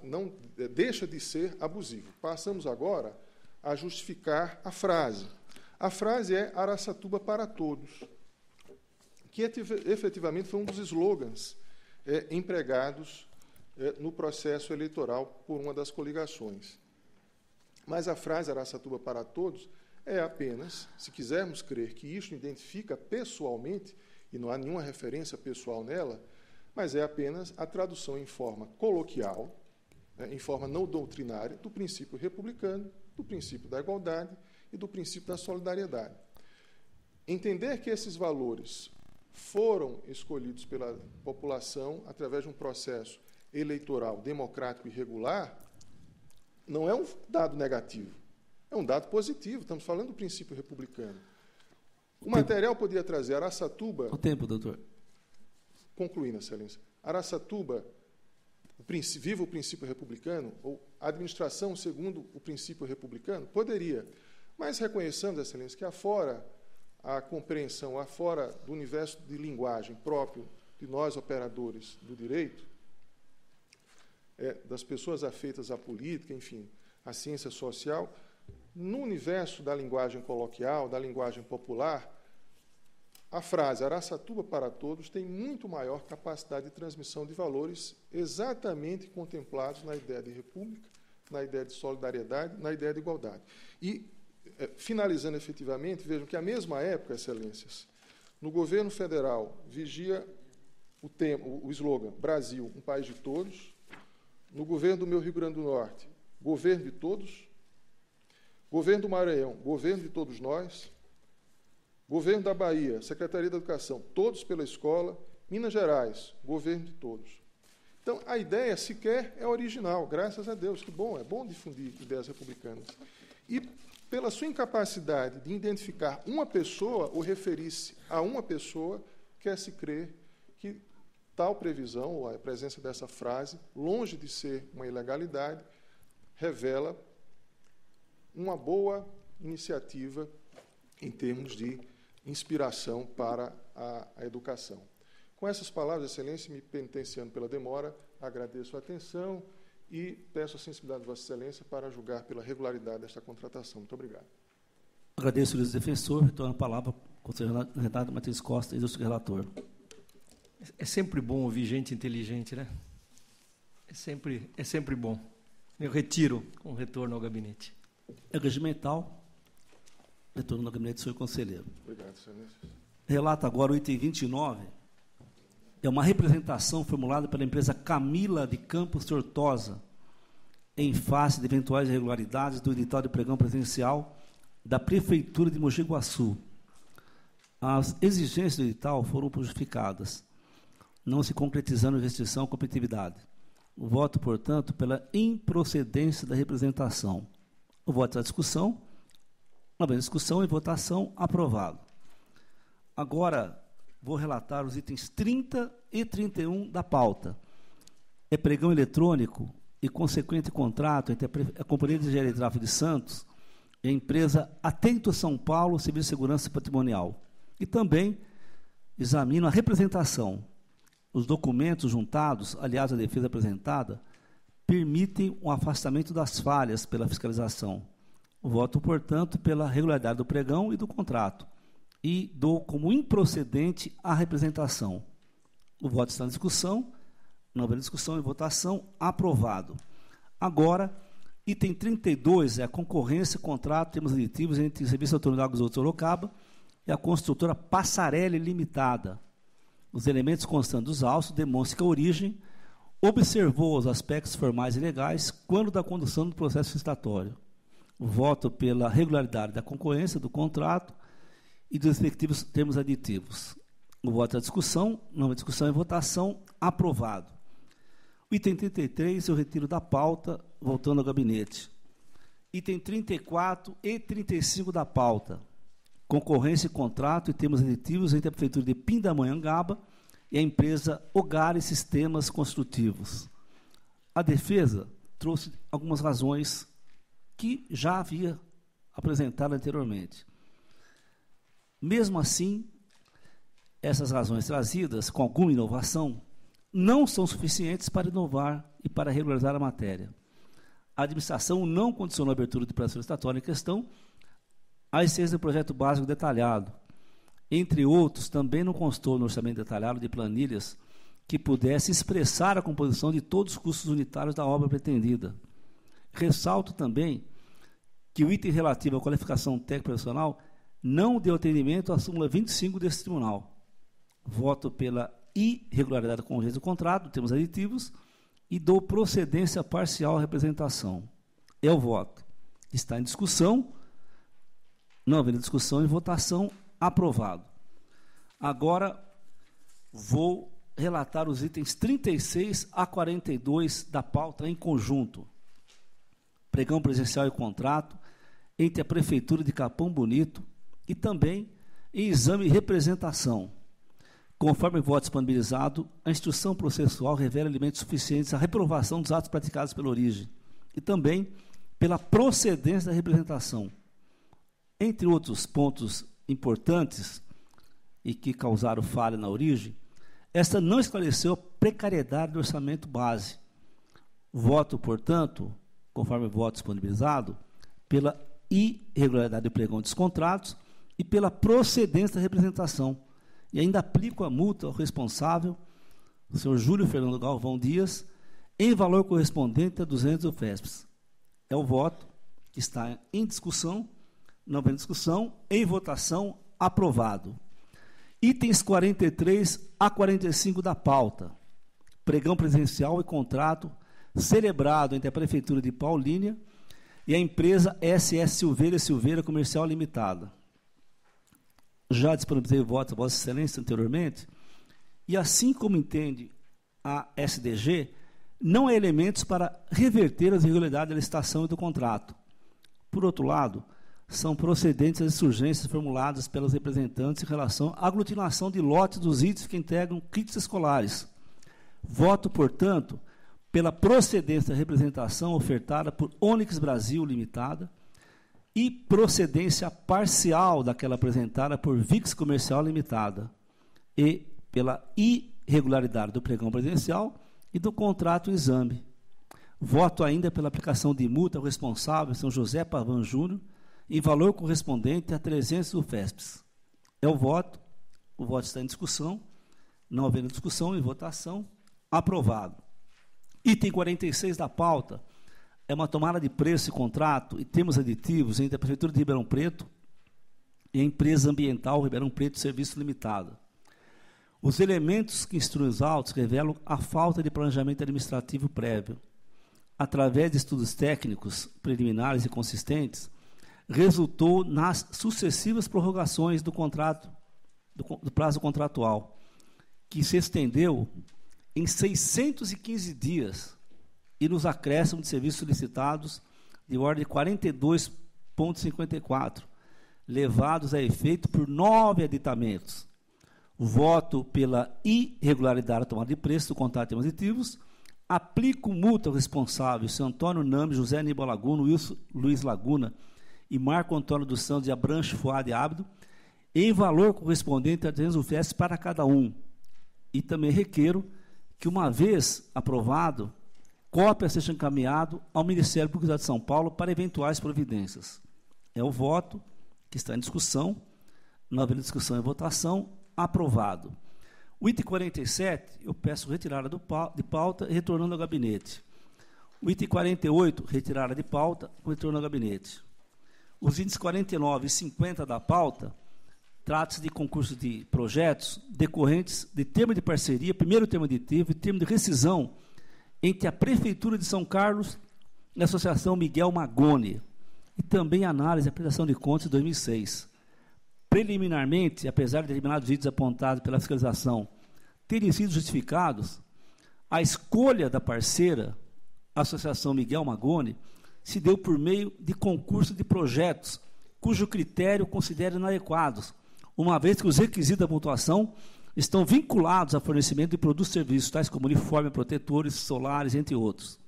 não deixa de ser abusivo. Passamos agora a justificar a frase. A frase é Araçatuba para todos, que efetivamente foi um dos slogans empregados no processo eleitoral por uma das coligações. Mas a frase Araçatuba para todos é apenas, se quisermos crer que isso identifica pessoalmente, e não há nenhuma referência pessoal nela, mas é apenas a tradução em forma coloquial, em forma não doutrinária, do princípio republicano, do princípio da igualdade e do princípio da solidariedade. Entender que esses valores foram escolhidos pela população através de um processo eleitoral democrático e regular não é um dado negativo, é um dado positivo. Estamos falando do princípio republicano. O material poderia trazer Araçatuba... O tempo, doutor. Concluindo, Excelência. Araçatuba, viva o princípio republicano, ou a administração segundo o princípio republicano? Poderia. Mas reconheçamos, Excelência, que afora a compreensão, afora do universo de linguagem próprio de nós, operadores do direito, das pessoas afeitas à política, enfim, à ciência social, no universo da linguagem coloquial, da linguagem popular, a frase Araçatuba para todos tem muito maior capacidade de transmissão de valores exatamente contemplados na ideia de república, na ideia de solidariedade, na ideia de igualdade. E, finalizando efetivamente, vejam que, à mesma época, Excelências, no governo federal vigia o slogan Brasil, um país de todos. No governo do meu Rio Grande do Norte, governo de todos. Governo do Maranhão, governo de todos nós. Governo da Bahia, Secretaria da Educação, todos pela escola. Minas Gerais, governo de todos. Então, a ideia sequer é original, graças a Deus, que bom, é bom difundir ideias republicanas. E, pela sua incapacidade de identificar uma pessoa ou referir-se a uma pessoa, quer-se crer que tal previsão, ou a presença dessa frase, longe de ser uma ilegalidade, revela uma boa iniciativa em termos de inspiração para a educação. Com essas palavras, Excelência, me penitenciando pela demora, agradeço a atenção e peço a sensibilidade de Vossa Excelência para julgar pela regularidade desta contratação. Muito obrigado. Agradeço, Luiz Defensor. Retorno a palavra ao conselheiro Renato Martins Costa, ilustre relator. É sempre bom ouvir gente inteligente, né? É sempre bom. Eu retiro com retorno ao gabinete. É regimental. Retorno ao gabinete do senhor conselheiro. Obrigado, Excelência. Relata agora o item 29. É uma representação formulada pela empresa Camila de Campos Tortosa, em face de eventuais irregularidades do edital de pregão presidencial da Prefeitura de Mogi Guaçu. As exigências do edital foram justificadas, não se concretizando restrição à competitividade. O voto, portanto, pela improcedência da representação. O voto da discussão, na discussão e votação, aprovado. Agora, vou relatar os itens 30 e 31 da pauta. É pregão eletrônico e consequente contrato entre a Companhia de Engenharia e Tráfego de Santos e a empresa Atento São Paulo Serviço de Segurança Patrimonial. E também examino a representação. Os documentos juntados, aliás, a defesa apresentada, permitem o afastamento das falhas pela fiscalização. O voto, portanto, pela regularidade do pregão e do contrato. E dou como improcedente a representação. O voto está em discussão, não houver discussão e votação, aprovado. Agora, Item 32 é a concorrência, contrato, termos aditivos entre o Serviço Autônomo de Águas do Sorocaba e a construtora Passarelli Limitada. Os elementos constantes dos autos demonstram que a origem observou os aspectos formais e legais quando da condução do processo licitatório. Voto pela regularidade da concorrência do contrato e dos respectivos termos aditivos. O voto é discussão, não é discussão, é votação, aprovado. O item 33, eu retiro da pauta, voltando ao gabinete. Item 34 e 35 da pauta. Concorrência e contrato e termos aditivos entre a Prefeitura de Pindamonhangaba e a empresa Hogares Sistemas Construtivos. A defesa trouxe algumas razões que já havia apresentado anteriormente. Mesmo assim, essas razões trazidas, com alguma inovação, não são suficientes para inovar e para regularizar a matéria. A administração não condicionou a abertura do processo licitatório em questão à existência do projeto básico detalhado. Entre outros, também não constou no orçamento detalhado de planilhas que pudesse expressar a composição de todos os custos unitários da obra pretendida. Ressalto também que o item relativo à qualificação técnico-profissional não deu atendimento à súmula 25 desse tribunal. Voto pela irregularidade da concorrência do contrato, termos aditivos, e dou procedência parcial à representação. É o voto. Está em discussão, não havendo discussão e votação, aprovado. Agora, vou relatar os itens 36 a 42 da pauta em conjunto. Pregão presencial e contrato entre a Prefeitura de Capão Bonito e também em exame e representação. Conforme o voto disponibilizado, a instrução processual revela elementos suficientes à reprovação dos atos praticados pela origem e também pela procedência da representação. Entre outros pontos importantes e que causaram falha na origem, esta não esclareceu a precariedade do orçamento base. Voto, portanto, conforme o voto disponibilizado, pela irregularidade do pregão dos contratos e pela procedência da representação. E ainda aplico a multa ao responsável, o senhor Júlio Fernando Galvão Dias, em valor correspondente a 200 UFESPs. É o voto que está em discussão, não havendo discussão, em votação, aprovado. Itens 43 a 45 da pauta. Pregão presencial e contrato celebrado entre a Prefeitura de Paulínia e a empresa SS Silveira Silveira Comercial Limitada. Já disponibilizei o voto a Vossa Excelência anteriormente, e assim como entende a SDG, não há elementos para reverter as irregularidades da licitação e do contrato. Por outro lado, são procedentes as insurgências formuladas pelos representantes em relação à aglutinação de lotes dos itens que integram kits escolares. Voto, portanto, pela procedência da representação ofertada por Onyx Brasil Limitada e procedência parcial daquela apresentada por VIX Comercial Limitada e pela irregularidade do pregão presencial e do contrato em exame. Voto ainda pela aplicação de multa ao responsável, São José Pavan Júnior, em valor correspondente a 300 UFESPs. É o voto está em discussão, não havendo discussão, em votação, aprovado. Item 46 da pauta é uma tomada de preço e contrato e termos aditivos entre a Prefeitura de Ribeirão Preto e a empresa ambiental Ribeirão Preto Serviço Limitado. Os elementos que instruem os autos revelam a falta de planejamento administrativo prévio. Através de estudos técnicos preliminares e consistentes, resultou nas sucessivas prorrogações do contrato, do prazo contratual, que se estendeu em 615 dias e nos acréscimos de serviços solicitados de ordem de 42,54, levados a efeito por 9 aditamentos. Voto pela irregularidade da tomada de preço do contrato de termos aditivos, aplico multa ao responsável, Sr. Antônio Name, José Aníbal Laguna, Wilson Luiz Laguna e Marco Antônio dos Santos de Abranche Fuad Ábido, em valor correspondente a 300 UFES para cada um. E também requeiro que, uma vez aprovado, cópia seja encaminhado ao Ministério Público do Estado de São Paulo para eventuais providências. É o voto que está em discussão, não havendo discussão e votação, aprovado. O item 47, eu peço retirada de pauta e retornando ao gabinete. O item 48, retirada de pauta, o retorno ao gabinete. Os itens 49 e 50 da pauta tratam-se de concurso de projetos decorrentes de termo de parceria, primeiro termo aditivo e termo de rescisão entre a Prefeitura de São Carlos e a Associação Miguel Magone, e também análise e apresentação de contas de 2006. Preliminarmente, apesar de determinados itens apontados pela fiscalização terem sido justificados, a escolha da parceira, a Associação Miguel Magone, se deu por meio de concurso de projetos, cujo critério considera inadequados, uma vez que os requisitos da pontuação estão vinculados ao fornecimento de produtos e serviços, tais como uniforme, protetores solares, entre outros.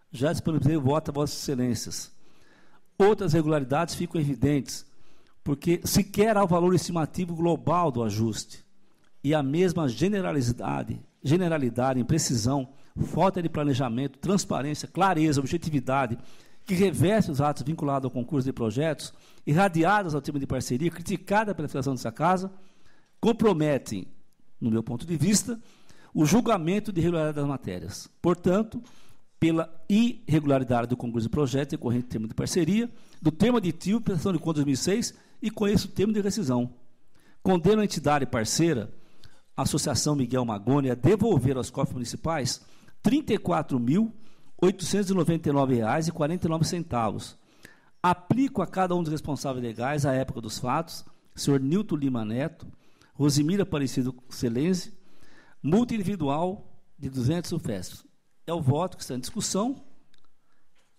Já disponibilizei o voto a Vossas Excelências. Outras irregularidades ficam evidentes, porque sequer há o valor estimativo global do ajuste, e a mesma generalidade, imprecisão, falta de planejamento, transparência, clareza, objetividade, que reveste os atos vinculados ao concurso de projetos, irradiadas ao termo de parceria, criticada pela fiscalização dessa casa, comprometem, no meu ponto de vista, o julgamento de irregularidade das matérias. Portanto, pela irregularidade do concurso de projetos decorrente do termo de parceria, do termo aditivo, prestação de contas 2006, e com esse o termo de rescisão. Condeno a entidade parceira, a Associação Miguel Magone, a devolver aos cofres municipais R$ 34.899,49. Aplico a cada um dos responsáveis legais, à época dos fatos, senhor Nilton Lima Neto, Rosimira Aparecido Celense, multa individual de 200 UFESP. É o voto que está em discussão.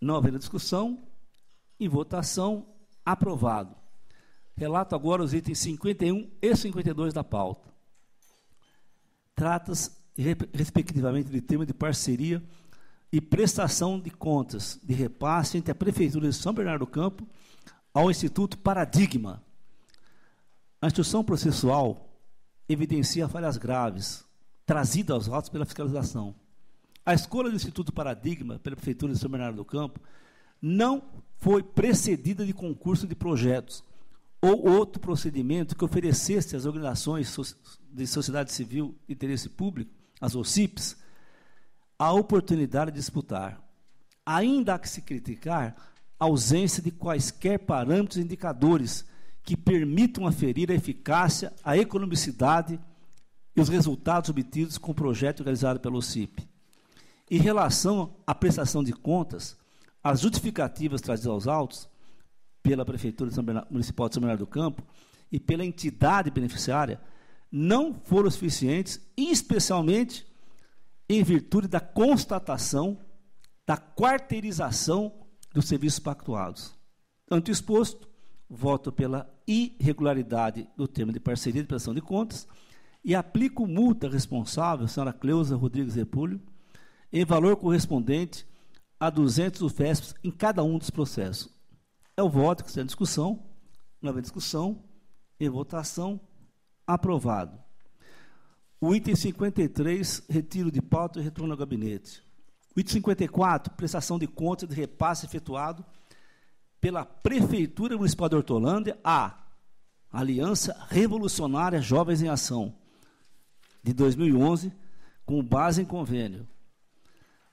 Não havendo discussão, em votação, aprovado. Relato agora os itens 51 e 52 da pauta. Trata-se, respectivamente, de termo de parceria e prestação de contas de repasse entre a Prefeitura de São Bernardo do Campo ao Instituto Paradigma. A instrução processual evidencia falhas graves trazidas aos autos pela fiscalização. A escolha do Instituto Paradigma pela Prefeitura de São Bernardo do Campo não foi precedida de concurso de projetos ou outro procedimento que oferecesse às organizações de sociedade civil de interesse público, as OCIPs, a oportunidade de disputar. Ainda há que se criticar a ausência de quaisquer parâmetros e indicadores que permitam aferir a eficácia, a economicidade e os resultados obtidos com o projeto realizado pela OCIP. Em relação à prestação de contas, as justificativas trazidas aos autos pela Prefeitura Municipal de São Bernardo do Campo e pela entidade beneficiária não foram suficientes, especialmente em virtude da constatação da quarteirização dos serviços pactuados. Tanto exposto, voto pela irregularidade do termo de parceria de prestação de contas e aplico multa responsável, senhora Cleusa Rodrigues Repúlio, em valor correspondente a 200 UFESPs em cada um dos processos. É o voto que está em discussão, não havendo discussão, em votação, aprovado. O item 53, retiro de pauta e retorno ao gabinete. O item 54, prestação de contas de repasse efetuado pela Prefeitura Municipal de Hortolândia à Aliança Revolucionária Jovens em Ação, de 2011, com base em convênio.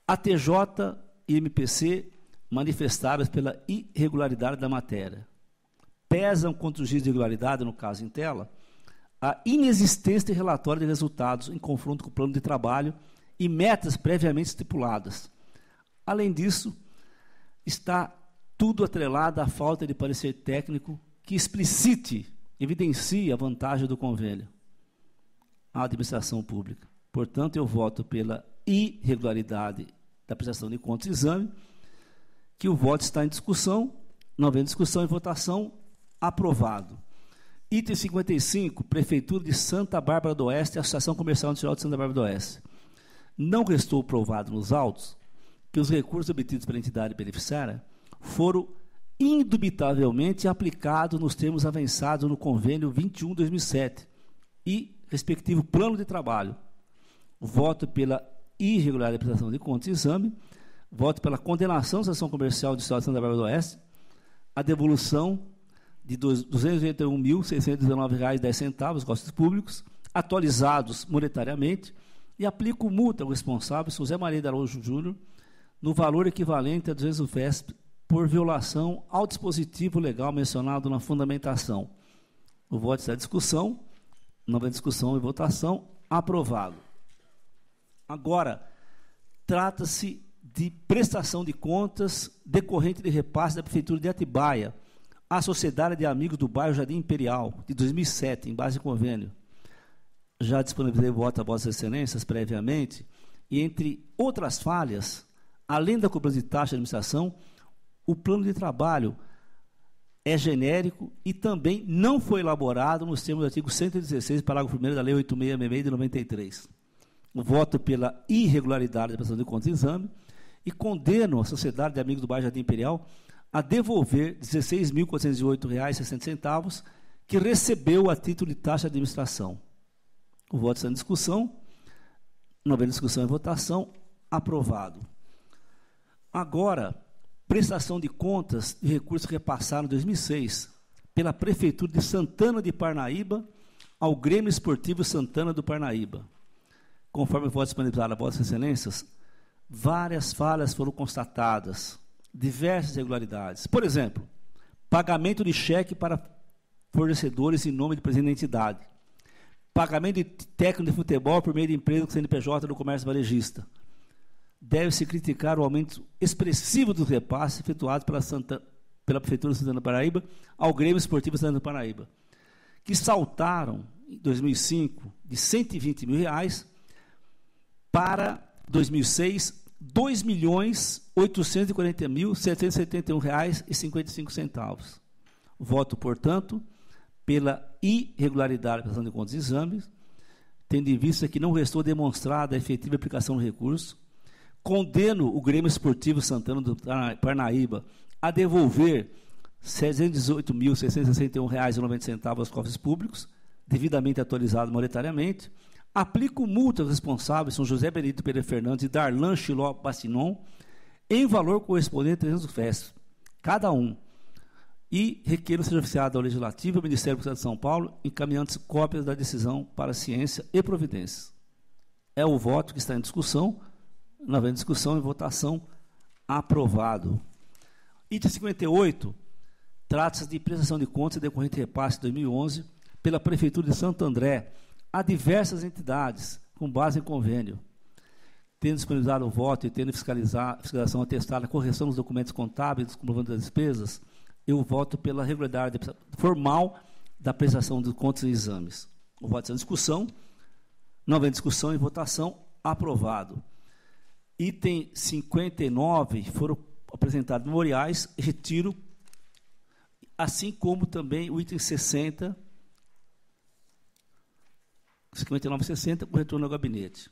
A TJ e MPC manifestaram pela irregularidade da matéria. Pesam contra o juiz de irregularidade, no caso em tela, a inexistência de relatório de resultados em confronto com o plano de trabalho e metas previamente estipuladas. Além disso, está tudo atrelado à falta de parecer técnico que explicite, evidencie a vantagem do convênio à administração pública. Portanto, eu voto pela irregularidade da prestação de contas e exame, que o voto está em discussão, não havendo discussão e votação, aprovado. Item 55, Prefeitura de Santa Bárbara do Oeste e Associação Comercial Industrial de Santa Bárbara do Oeste. Não restou provado nos autos que os recursos obtidos pela entidade beneficiária foram indubitavelmente aplicados nos termos avançados no convênio 21/2007 e respectivo plano de trabalho. Voto pela irregularidade da prestação de contas e exame. Voto pela condenação da Associação Comercial Industrial de Santa Bárbara do Oeste, a devolução de R$ 291.619,10 costos públicos, atualizados monetariamente, e aplico multa ao responsável, José Maria de Araújo Júnior, no valor equivalente a 200 UFES por violação ao dispositivo legal mencionado na fundamentação. O voto está em discussão. Não houver discussão e votação. Aprovado. Agora, trata-se de prestação de contas decorrente de repasse da Prefeitura de Atibaia à Sociedade de Amigos do Bairro Jardim Imperial, de 2007, em base de convênio. Já disponibilizei o voto a Vossas Excelências previamente, e entre outras falhas, além da cobrança de taxa de administração, o plano de trabalho é genérico e também não foi elaborado nos termos do artigo 116, parágrafo 1º da Lei 8666 de 93. O voto pela irregularidade da prestação de contas do exame e condeno a Sociedade de Amigos do Bairro Jardim Imperial a devolver R$ 16.408,60 que recebeu a título de taxa de administração. O voto está em discussão. Não havendo discussão e votação, aprovado. Agora, prestação de contas de recursos repassados em 2006 pela Prefeitura de Santana de Parnaíba ao Grêmio Esportivo Santana do Parnaíba. Conforme o voto disponibilizado a Vossas Excelências, várias falhas foram constatadas, diversas irregularidades. Por exemplo, pagamento de cheque para fornecedores em nome de presidente da entidade, pagamento de técnico de futebol por meio de empresa com CNPJ do comércio varejista. Deve-se criticar o aumento expressivo dos repasses efetuados pela Prefeitura de Santana do Paraíba ao Grêmio Esportivo Santana do Paraíba, que saltaram, em 2005, de R$ 120 mil para 2006, R$ 2.840.771,55. Voto, portanto, pela irregularidade da prestação de contas e exames, tendo em vista que não restou demonstrada a efetiva aplicação do recurso, condeno o Grêmio Esportivo Santana do Parnaíba a devolver R$ 618.661,90 aos cofres públicos, devidamente atualizado monetariamente. Aplico multa aos responsáveis, São José Benito Pereira Fernandes e Darlan Chiló Bastinon, em valor correspondente a 300 UFES, cada um. E requeiro seja oficiado ao Legislativo e ao Ministério do Estado de São Paulo, encaminhando cópias da decisão para a ciência e providências. É o voto que está em discussão. Não havendo discussão e votação, aprovado. Item 58, trata-se de prestação de contas decorrente de repasse de 2011 pela Prefeitura de Santo André a diversas entidades, com base em convênio. Tendo disponibilizado o voto e tendo fiscalização atestada a correção dos documentos contábeis, dos comprovantes das despesas, eu voto pela regularidade formal da prestação de contas e exames. O voto está em discussão. Não havendo discussão e votação, aprovado. Item 59, foram apresentados memoriais, retiro, assim como também o item 60, 59 e 60, com retorno ao gabinete.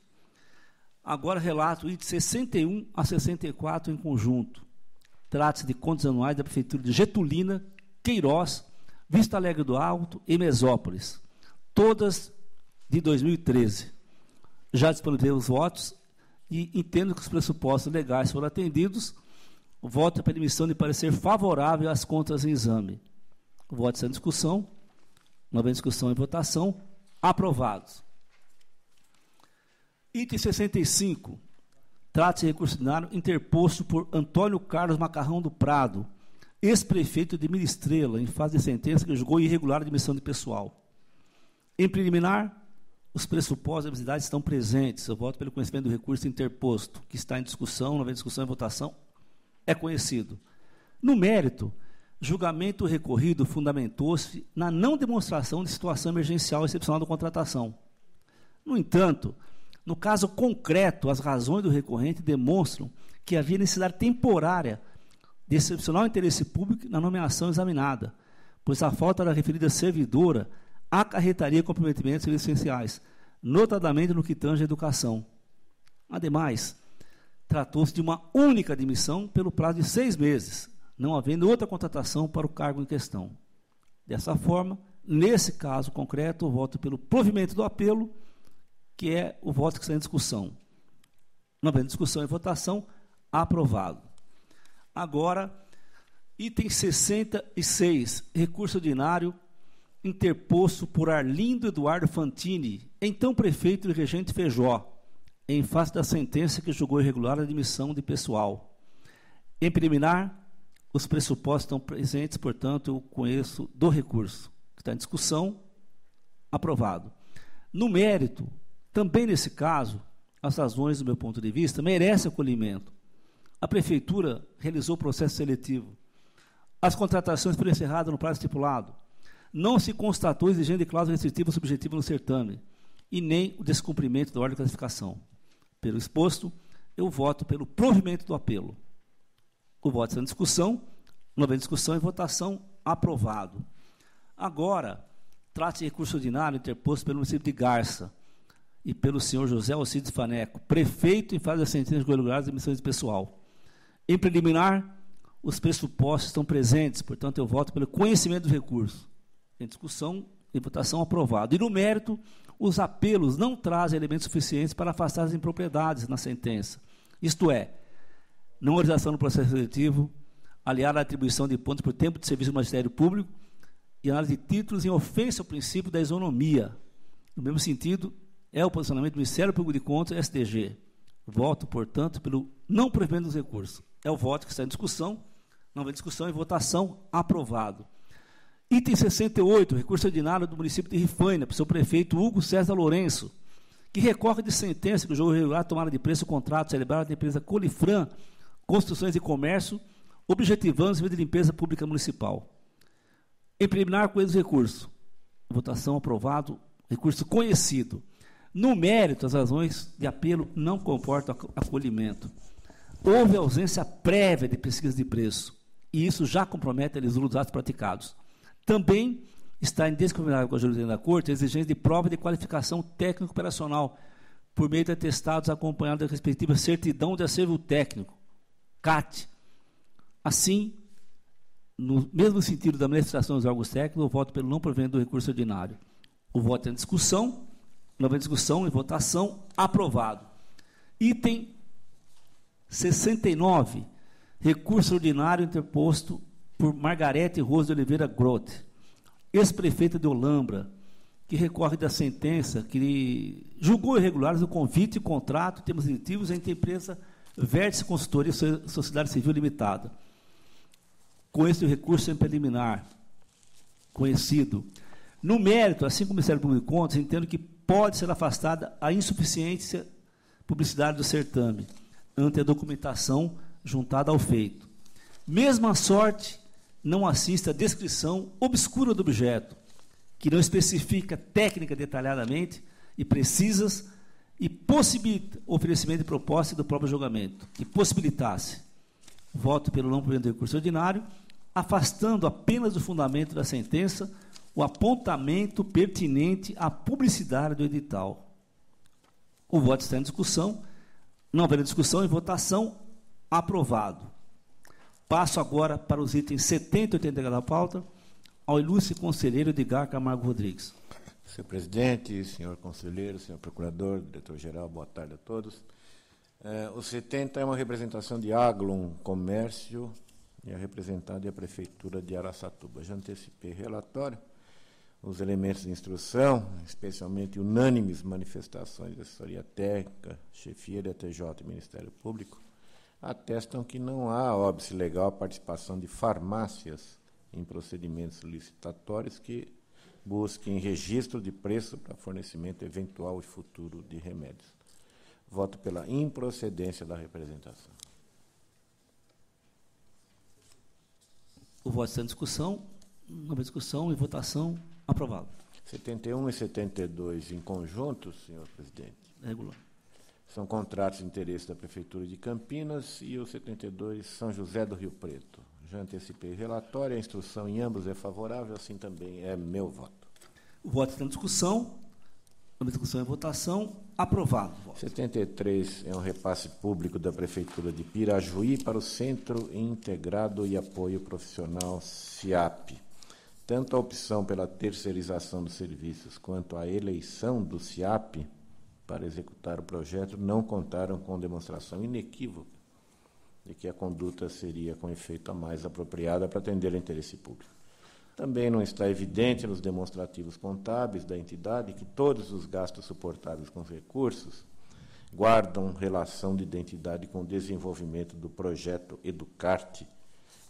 Agora relato o item 61 a 64 em conjunto. Trata-se de contas anuais da Prefeitura de Getulina, Queiroz, Vista Alegre do Alto e Mesópolis, todas de 2013. Já disponibilizei os votos e entendo que os pressupostos legais foram atendidos. O voto é para emissão de parecer favorável às contas em exame. O voto está em discussão. Não havendo discussão e votação, aprovados. Item 65. Trata-se de recurso ordinário interposto por Antônio Carlos Macarrão do Prado, ex-prefeito de Mira Estrela, em fase de sentença que julgou irregular a admissão de pessoal. Em preliminar, os pressupostos da admissibilidade estão presentes. Eu voto pelo conhecimento do recurso interposto, que está em discussão, não havendo discussão e votação, é conhecido. No mérito, julgamento recorrido fundamentou-se na não demonstração de situação emergencial excepcional da contratação. No entanto, no caso concreto, as razões do recorrente demonstram que havia necessidade temporária de excepcional interesse público na nomeação examinada, pois a falta da referida servidora acarretaria comprometimentos essenciais, notadamente no que tange à educação. Ademais, tratou-se de uma única admissão pelo prazo de 6 meses, não havendo outra contratação para o cargo em questão. Dessa forma, nesse caso concreto, eu voto pelo provimento do apelo, que é o voto que está em discussão. Não havendo discussão e votação, aprovado. Agora, item 66, recurso ordinário interposto por Arlindo Eduardo Fantini, então prefeito e regente Feijó, em face da sentença que julgou irregular a admissão de pessoal. Em preliminar, os pressupostos estão presentes, portanto, eu conheço do recurso, que está em discussão, aprovado. No mérito, também nesse caso, as razões, do meu ponto de vista, merecem acolhimento. A Prefeitura realizou o processo seletivo. As contratações foram encerradas no prazo estipulado. Não se constatou exigência de cláusula restritiva ou subjetiva no certame, e nem o descumprimento da ordem de classificação. Pelo exposto, eu voto pelo provimento do apelo. O voto está em discussão, não havendo discussão e votação, aprovado. Agora, trata-se de recurso ordinário interposto pelo município de Garça e pelo senhor José Alcides Faneco, prefeito em fase da sentença de irregularidades de admissão de pessoal. Em preliminar, os pressupostos estão presentes, portanto, eu voto pelo conhecimento do recurso. Em discussão e votação, aprovado. E no mérito, os apelos não trazem elementos suficientes para afastar as impropriedades na sentença. Isto é, não realização do processo seletivo, aliar a atribuição de pontos por tempo de serviço do magistério público e análise de títulos em ofensa ao princípio da isonomia. No mesmo sentido, é o posicionamento do Ministério Público de Contas, STG. Voto, portanto, pelo não provimento dos recursos. É o voto que está em discussão, não houve discussão e votação, aprovado. Item 68, recurso ordinário do município de Rifaina, para o seu prefeito Hugo César Lourenço, que recorre de sentença que o jogo irregular tomara de preço o contrato celebrado da empresa Colifran Construções e Comércio, objetivando o serviço de limpeza pública municipal. Em preliminar, com esse recurso. Votação aprovado, recurso conhecido. No mérito, as razões de apelo não comportam acolhimento. Houve ausência prévia de pesquisa de preço, e isso já compromete a lisura dos atos praticados. Também está em desconformidade com a jurisdição da Corte a exigência de prova de qualificação técnico-operacional, por meio de atestados acompanhados da respectiva certidão de acervo técnico, CAT. Assim, no mesmo sentido da manifestação dos órgãos técnicos, eu voto pelo não provimento do recurso ordinário. O voto é em discussão, não houve discussão e votação, aprovado. Item 69, recurso ordinário interposto por Margarete Rose de Oliveira Grote, ex-prefeita de Olambra, que recorre da sentença que julgou irregulares o convite e contrato, termos diretivos entre a empresa Vértice Consultoria e Sociedade Civil Limitada. Com esse recurso em preliminar, conhecido. No mérito, assim como o Ministério Público de Contas, entendo que pode ser afastada a insuficiência publicidade do certame, ante a documentação juntada ao feito. Mesma sorte, não assiste à descrição obscura do objeto, que não especifica técnica detalhadamente e precisas e possibilita o oferecimento de proposta do próprio julgamento, que possibilitasse. Voto pelo não provimento do recurso ordinário, afastando apenas do fundamento da sentença o apontamento pertinente à publicidade do edital. O voto está em discussão, não havendo discussão e votação, aprovado. Passo agora para os itens 70 e 80 da pauta, ao ilustre conselheiro Edgar Camargo Rodrigues. Senhor presidente, senhor conselheiro, senhor procurador, diretor-geral, boa tarde a todos. O 70 é uma representação de Aglon Comércio e a representada é a Prefeitura de Araçatuba. Já antecipei relatório. Os elementos de instrução, especialmente unânimes manifestações da assessoria técnica, chefia da TJ e Ministério Público, atestam que não há óbice legal a participação de farmácias em procedimentos licitatórios que busquem registro de preço para fornecimento eventual e futuro de remédios. Voto pela improcedência da representação. O voto está em discussão, nova discussão e votação, aprovado. 71 e 72 em conjunto, senhor presidente. Regular. São contratos de interesse da Prefeitura de Campinas e o 72 São José do Rio Preto. Já antecipei o relatório, a instrução em ambos é favorável, assim também é meu voto. O voto está em discussão, nova discussão e votação, aprovado. 73 é um repasse público da Prefeitura de Pirajuí para o Centro Integrado e Apoio Profissional, CIAP. Tanto a opção pela terceirização dos serviços quanto a eleição do CIAP para executar o projeto não contaram com demonstração inequívoca de que a conduta seria com efeito a mais apropriada para atender ao interesse público. Também não está evidente nos demonstrativos contábeis da entidade que todos os gastos suportados com os recursos guardam relação de identidade com o desenvolvimento do projeto Educarte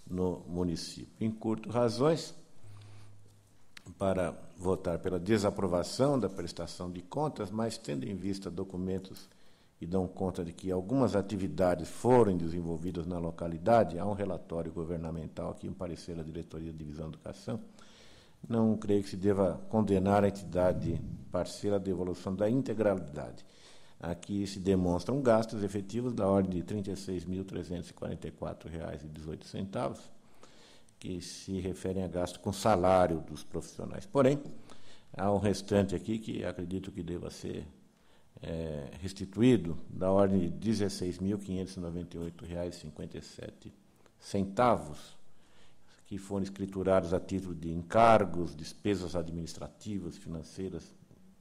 no município. Encurto razões para votar pela desaprovação da prestação de contas, mas tendo em vista documentos que dão conta de que algumas atividades foram desenvolvidas na localidade, há um relatório governamental aqui, um parecer da Diretoria de Divisão de Educação, não creio que se deva condenar a entidade parceira à devolução da integralidade. Aqui se demonstram gastos efetivos da ordem de R$ 36.344,18, que se referem a gasto com salário dos profissionais. Porém, há um restante aqui que acredito que deva ser restituído, da ordem de R$ 16.598,57, que foram escriturados a título de encargos, despesas administrativas, financeiras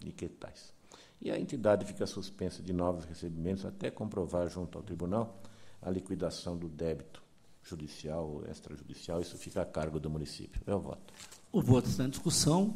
e que tais. E a entidade fica suspensa de novos recebimentos até comprovar junto ao tribunal a liquidação do débito judicial ou extrajudicial. Isso fica a cargo do município. Eu voto. O voto está em discussão.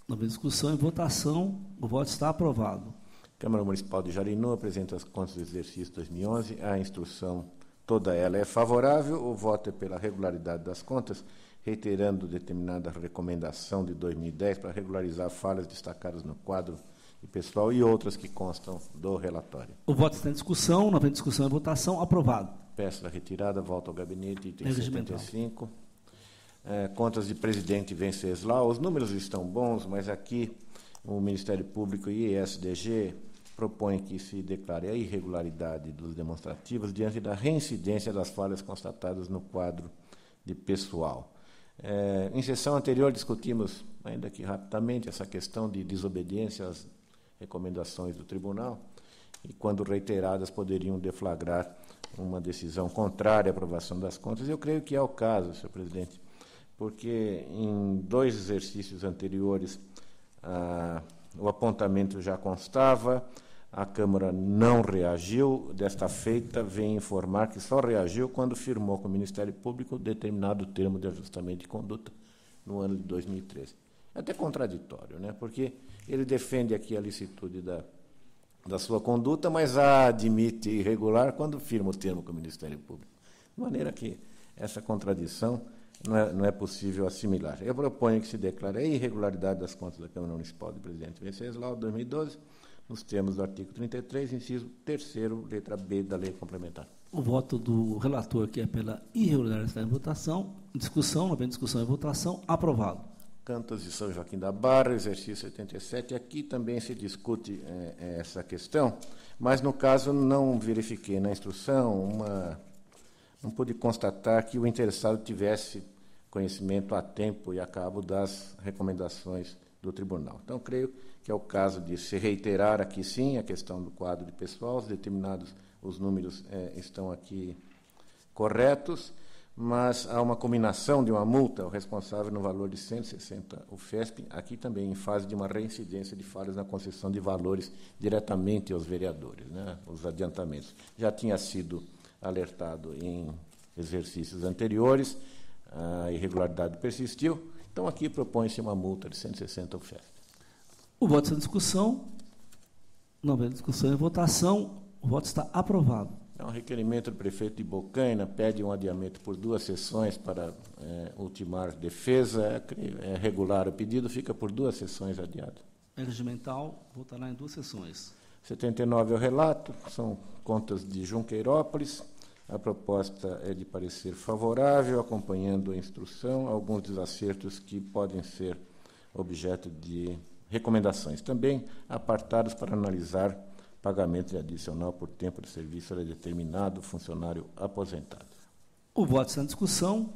Não houve discussão e votação. O voto está aprovado. Câmara Municipal de Jarinu apresenta as contas do exercício 2011. A instrução, toda ela é favorável. O voto é pela regularidade das contas, reiterando determinada recomendação de 2010 para regularizar falhas destacadas no quadro de pessoal e outras que constam do relatório. O voto está em discussão. Não havendo discussão e votação, aprovado. Peço a retirada, volta ao gabinete, item Regimental. 75. Contas de presidente Venceslau. Os números estão bons, mas aqui o Ministério Público e ESDG propõem que se declare a irregularidade dos demonstrativos diante da reincidência das falhas constatadas no quadro de pessoal. Em sessão anterior discutimos, ainda que rapidamente, essa questão de desobediência às recomendações do tribunal e, quando reiteradas, poderiam deflagrar uma decisão contrária à aprovação das contas. Eu creio que é o caso, senhor presidente, porque em 2 exercícios anteriores o apontamento já constava, a Câmara não reagiu. Desta feita, vem informar que só reagiu quando firmou com o Ministério Público determinado termo de ajustamento de conduta no ano de 2013. É até contraditório, né? Porque ele defende aqui a licitude da sua conduta, mas a admite irregular quando firma o termo com o Ministério Público. De maneira que essa contradição não é possível assimilar. Eu proponho que se declare a irregularidade das contas da Câmara Municipal de Presidente Venceslau, 2012, nos termos do artigo 33, inciso 3º, letra B da Lei Complementar. O voto do relator, que é pela irregularidade, está em votação. Discussão, não havendo discussão e votação, aprovado. Cantos de São Joaquim da Barra, exercício 87. Aqui também se discute essa questão, mas, no caso, não verifiquei na instrução não pude constatar que o interessado tivesse conhecimento a tempo e a cabo das recomendações do tribunal. Então, creio que é o caso de se reiterar aqui, sim, a questão do quadro de pessoal, os números estão aqui corretos, mas há uma combinação de uma multa, o responsável no valor de 160 UFESP, aqui também em fase de uma reincidência de falhas na concessão de valores diretamente aos vereadores, né, os adiantamentos. Já tinha sido alertado em exercícios anteriores, a irregularidade persistiu, então aqui propõe-se uma multa de 160 UFESP. O voto está em discussão. Não havendo discussão e votação, o voto está aprovado. É um requerimento do prefeito de Bocaina, pede um adiamento por 2 sessões para ultimar defesa. É regular o pedido, fica por 2 sessões adiado. É regimental, votará em 2 sessões. 79 é o relato, são contas de Junqueirópolis. A proposta é de parecer favorável, acompanhando a instrução, alguns desacertos que podem ser objeto de recomendações. Também apartados para analisar pagamento adicional por tempo de serviço a determinado funcionário aposentado. O voto está em discussão.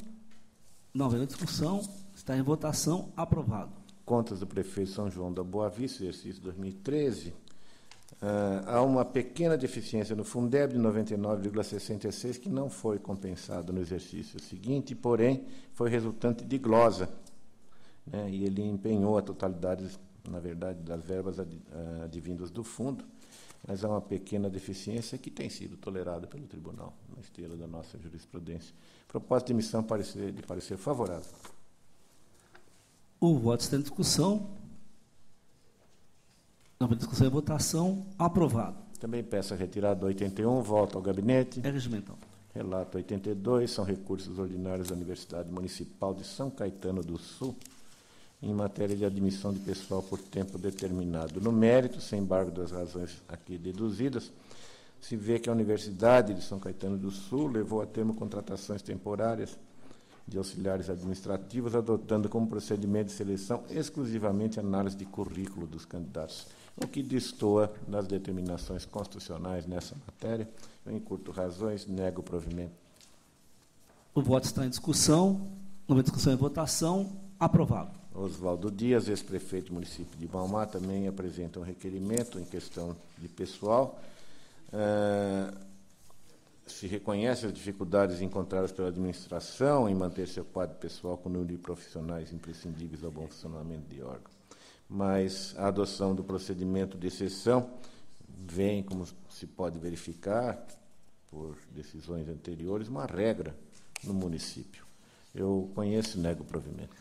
Não havendo discussão, está em votação, aprovado. Contas do prefeito São João da Boa Vista, exercício 2013. Há uma pequena deficiência no Fundeb de 99,66 que não foi compensado no exercício seguinte, porém foi resultante de glosa, né, e ele empenhou a totalidade, na verdade, das verbas advindas do fundo, mas há uma pequena deficiência que tem sido tolerada pelo tribunal, na esteira da nossa jurisprudência. Proposta de emissão de parecer favorável. O voto está em discussão. Não havendo discussão e votação, aprovado. Também peço a retirada do 81, volta ao gabinete. É regimental. Relato 82, são recursos ordinários da Universidade Municipal de São Caetano do Sul, em matéria de admissão de pessoal por tempo determinado. No mérito, sem embargo das razões aqui deduzidas, se vê que a Universidade de São Caetano do Sul levou a termo contratações temporárias de auxiliares administrativos, adotando como procedimento de seleção exclusivamente a análise de currículo dos candidatos, o que destoa das determinações constitucionais nessa matéria. Eu encurto razões, nego o provimento. O voto está em discussão. Nova discussão e votação. Aprovado. Oswaldo Dias, ex-prefeito do município de Baumá, também apresenta um requerimento em questão de pessoal. Se reconhece as dificuldades encontradas pela administração em manter seu quadro pessoal com o número de profissionais imprescindíveis ao bom funcionamento de órgão. Mas a adoção do procedimento de exceção vem, como se pode verificar, por decisões anteriores, uma regra no município. Eu conheço e nego o provimento.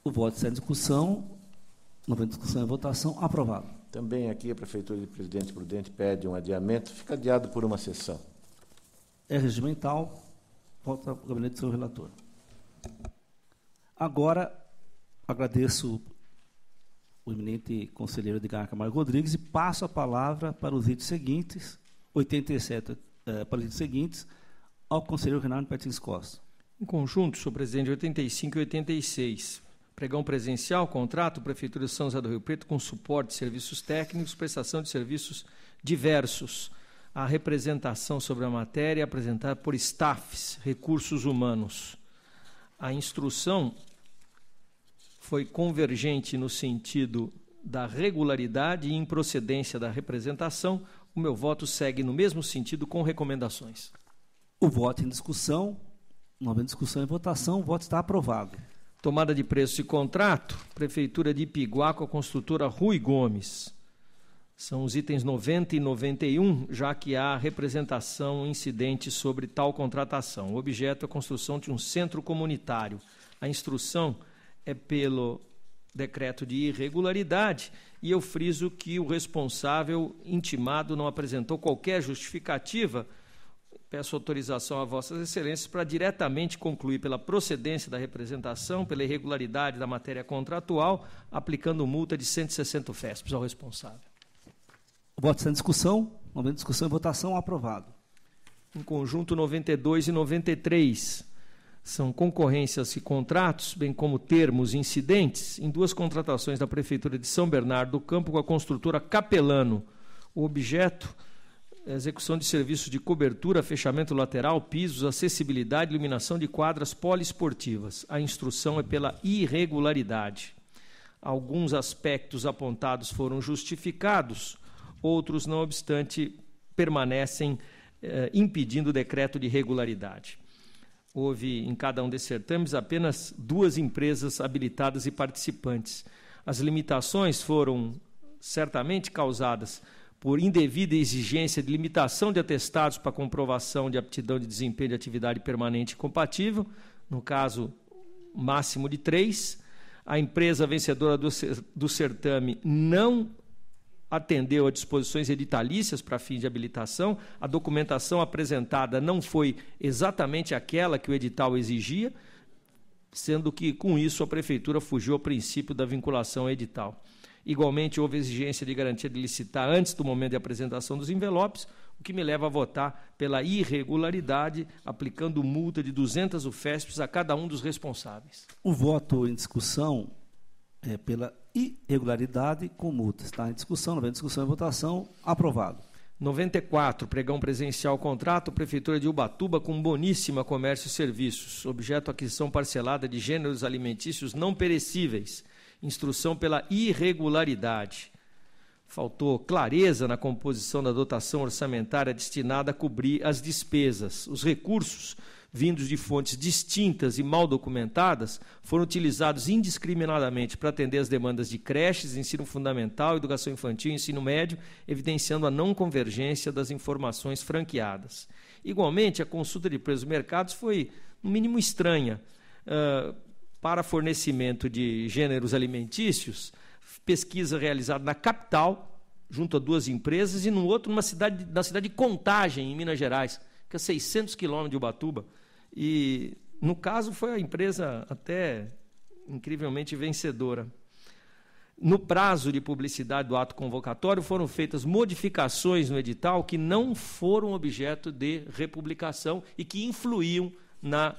O voto está em discussão. Nova discussão e votação. Aprovado. Também aqui a Prefeitura de Presidente Prudente pede um adiamento, fica adiado por uma sessão. É regimental. Volta ao gabinete do seu relator. Agora, agradeço o eminente conselheiro Edgar Camargo Rodrigues e passo a palavra para os itens seguintes, 87, para os itens seguintes, ao conselheiro Renato Martins Costa. Em conjunto, senhor presidente, 85 e 86. Pregão presencial, contrato, Prefeitura de São José do Rio Preto, com suporte de serviços técnicos, prestação de serviços diversos. A representação sobre a matéria apresentada por staffs, recursos humanos. A instrução foi convergente no sentido da regularidade e improcedência da representação. O meu voto segue no mesmo sentido, com recomendações. O voto em discussão, nova discussão e votação, o voto está aprovado. Tomada de preço e contrato, Prefeitura de Ipiguá com a construtora Rui Gomes. São os itens 90 e 91, já que há representação incidente sobre tal contratação. O objeto é a construção de um centro comunitário. A instrução é pelo decreto de irregularidade e eu friso que o responsável intimado não apresentou qualquer justificativa. Peço autorização a Vossas Excelências para diretamente concluir pela procedência da representação, pela irregularidade da matéria contratual, aplicando multa de 160 UFESPs ao responsável. O voto está em discussão. Nova discussão e votação. Aprovado. Em conjunto, 92 e 93. São concorrências e contratos, bem como termos incidentes, em duas contratações da Prefeitura de São Bernardo do Campo com a construtora Capelano. O objeto é a execução de serviços de cobertura, fechamento lateral, pisos, acessibilidade e iluminação de quadras poliesportivas. A instrução é pela irregularidade. Alguns aspectos apontados foram justificados, outros, não obstante, permanecem impedindo o decreto de regularidade. Houve, em cada um desses certames, apenas 2 empresas habilitadas e participantes. As limitações foram certamente causadas por indevida exigência de limitação de atestados para comprovação de aptidão de desempenho de atividade permanente e compatível, no caso, máximo de 3. A empresa vencedora do certame não atendeu a disposições editalícias para fim de habilitação, a documentação apresentada não foi exatamente aquela que o edital exigia, sendo que, com isso, a Prefeitura fugiu ao princípio da vinculação ao edital. Igualmente, houve exigência de garantia de licitar antes do momento de apresentação dos envelopes, o que me leva a votar pela irregularidade, aplicando multa de 200 UFESPs a cada um dos responsáveis. O voto em discussão é pela irregularidade com multa. Está em discussão, não vem discussão e votação. Aprovado. 94, pregão presencial contrato, Prefeitura de Ubatuba com Boníssima Comércio e Serviços. Objeto aquisição parcelada de gêneros alimentícios não perecíveis. Instrução pela irregularidade. Faltou clareza na composição da dotação orçamentária destinada a cobrir as despesas. Os recursos, vindos de fontes distintas e mal documentadas, foram utilizados indiscriminadamente para atender as demandas de creches, ensino fundamental, educação infantil e ensino médio, evidenciando a não convergência das informações franqueadas. Igualmente, a consulta de preços dos mercados foi, no mínimo, estranha. Para fornecimento de gêneros alimentícios, pesquisa realizada na capital junto a 2 empresas, e no outro na cidade de Contagem, em Minas Gerais, que é 600 quilômetros de Ubatuba. E, no caso, foi a empresa até incrivelmente vencedora. No prazo de publicidade do ato convocatório, foram feitas modificações no edital que não foram objeto de republicação e que influíam na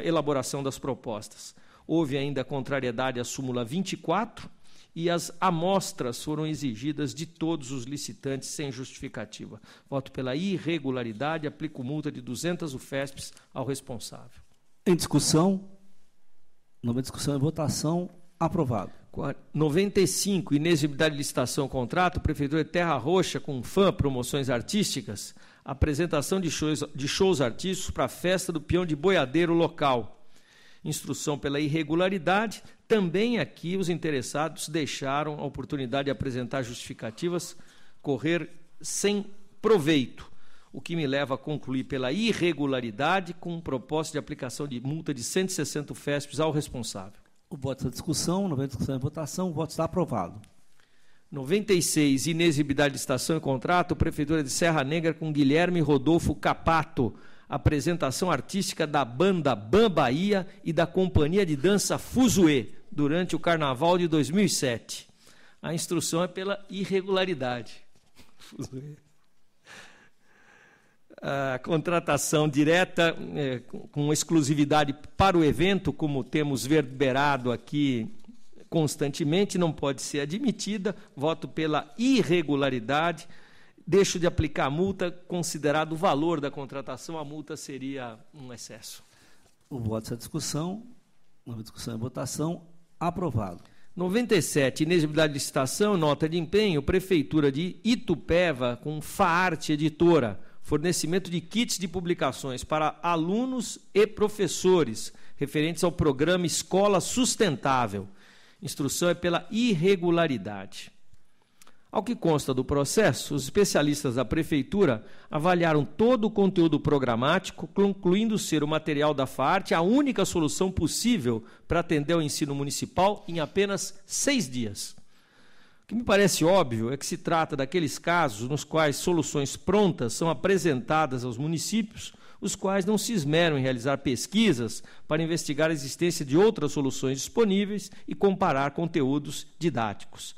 elaboração das propostas. Houve ainda contrariedade à súmula 24 e as amostras foram exigidas de todos os licitantes sem justificativa. Voto pela irregularidade, aplico multa de 200 UFESPs ao responsável. Em discussão, nova discussão e votação, aprovado. 95, inexigibilidade de licitação contrato, Prefeitura de Terra Roxa com FAM, promoções artísticas, apresentação de shows artísticos para a festa do peão de boiadeiro local. Instrução pela irregularidade, também aqui os interessados deixaram a oportunidade de apresentar justificativas correr sem proveito, o que me leva a concluir pela irregularidade com proposta de aplicação de multa de 160 UFESPs ao responsável. O voto está em discussão, não há discussão e votação, o voto está aprovado. 96, inexigibilidade de licitação e contrato, Prefeitura de Serra Negra com Guilherme Rodolfo Capato, apresentação artística da banda Bam Bahia e da companhia de dança Fuzuê, durante o Carnaval de 2007. A instrução é pela irregularidade. A contratação direta com exclusividade para o evento, como temos verberado aqui constantemente, não pode ser admitida. Voto pela irregularidade. Deixo de aplicar a multa, considerado o valor da contratação, a multa seria um excesso. O voto está em discussão, nova discussão e votação, aprovado. 97, inexigibilidade de licitação, nota de empenho, Prefeitura de Itupeva com Faarte Editora, fornecimento de kits de publicações para alunos e professores, referentes ao programa Escola Sustentável. Instrução é pela irregularidade. Ao que consta do processo, os especialistas da Prefeitura avaliaram todo o conteúdo programático, concluindo ser o material da Faarte a única solução possível para atender ao ensino municipal em apenas 6 dias. O que me parece óbvio é que se trata daqueles casos nos quais soluções prontas são apresentadas aos municípios, os quais não se esmeram em realizar pesquisas para investigar a existência de outras soluções disponíveis e comparar conteúdos didáticos.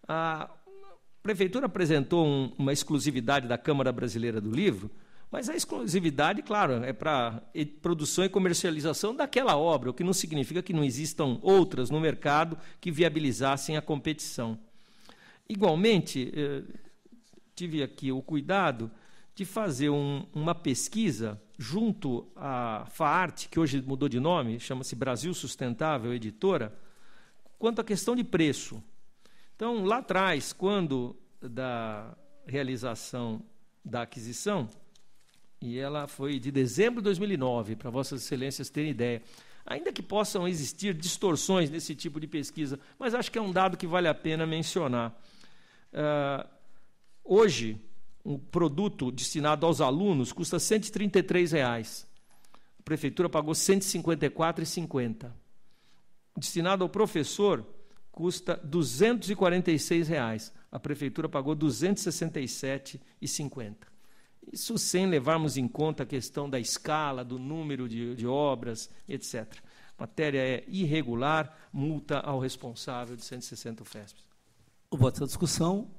A Prefeitura apresentou uma exclusividade da Câmara Brasileira do Livro, mas a exclusividade, claro, é para produção e comercialização daquela obra, o que não significa que não existam outras no mercado que viabilizassem a competição. Igualmente, tive aqui o cuidado de fazer uma pesquisa junto à Faarte, que hoje mudou de nome, chama-se Brasil Sustentável Editora, quanto à questão de preço. Então, lá atrás, quando da realização da aquisição, e ela foi de dezembro de 2009, para Vossas Excelências terem ideia, ainda que possam existir distorções nesse tipo de pesquisa, mas acho que é um dado que vale a pena mencionar. Hoje, um produto destinado aos alunos custa R$ 133. A Prefeitura pagou R$ 154,50. Destinado ao professor, custa R$ 246. A Prefeitura pagou R$ 267,50. Isso sem levarmos em conta a questão da escala, do número de obras, etc. A matéria é irregular, multa ao responsável de 160 UFESPs. O voto está em discussão.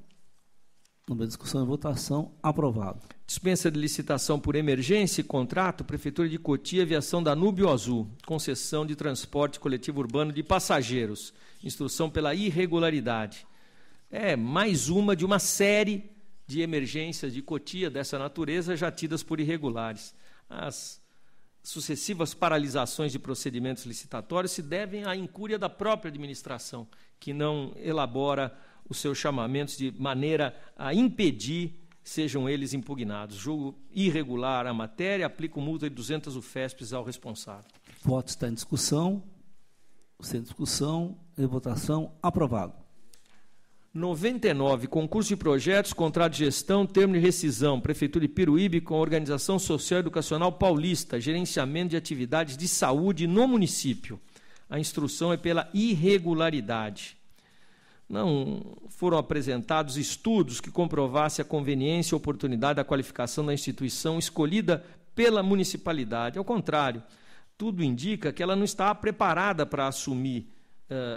Numa discussão e votação, aprovado. Dispensa de licitação por emergência e contrato, Prefeitura de Cotia, Aviação Danúbio Azul, concessão de transporte coletivo urbano de passageiros, instrução pela irregularidade. É mais uma de uma série de emergências de Cotia dessa natureza já tidas por irregulares. As sucessivas paralisações de procedimentos licitatórios se devem à incúria da própria administração, que não elabora os seus chamamentos de maneira a impedir sejam eles impugnados. Julgo irregular a matéria, aplico multa de 200 UFESPs ao responsável. O voto está em discussão. Sem discussão e votação, aprovado. 99, concurso de projetos, contrato de gestão, termo de rescisão, Prefeitura de Piruíbe com a Organização Social e Educacional Paulista, gerenciamento de atividades de saúde no município. A instrução é pela irregularidade. não foram apresentados estudos que comprovassem a conveniência e oportunidade da qualificação da instituição escolhida pela municipalidade. Ao contrário, tudo indica que ela não está preparada para assumir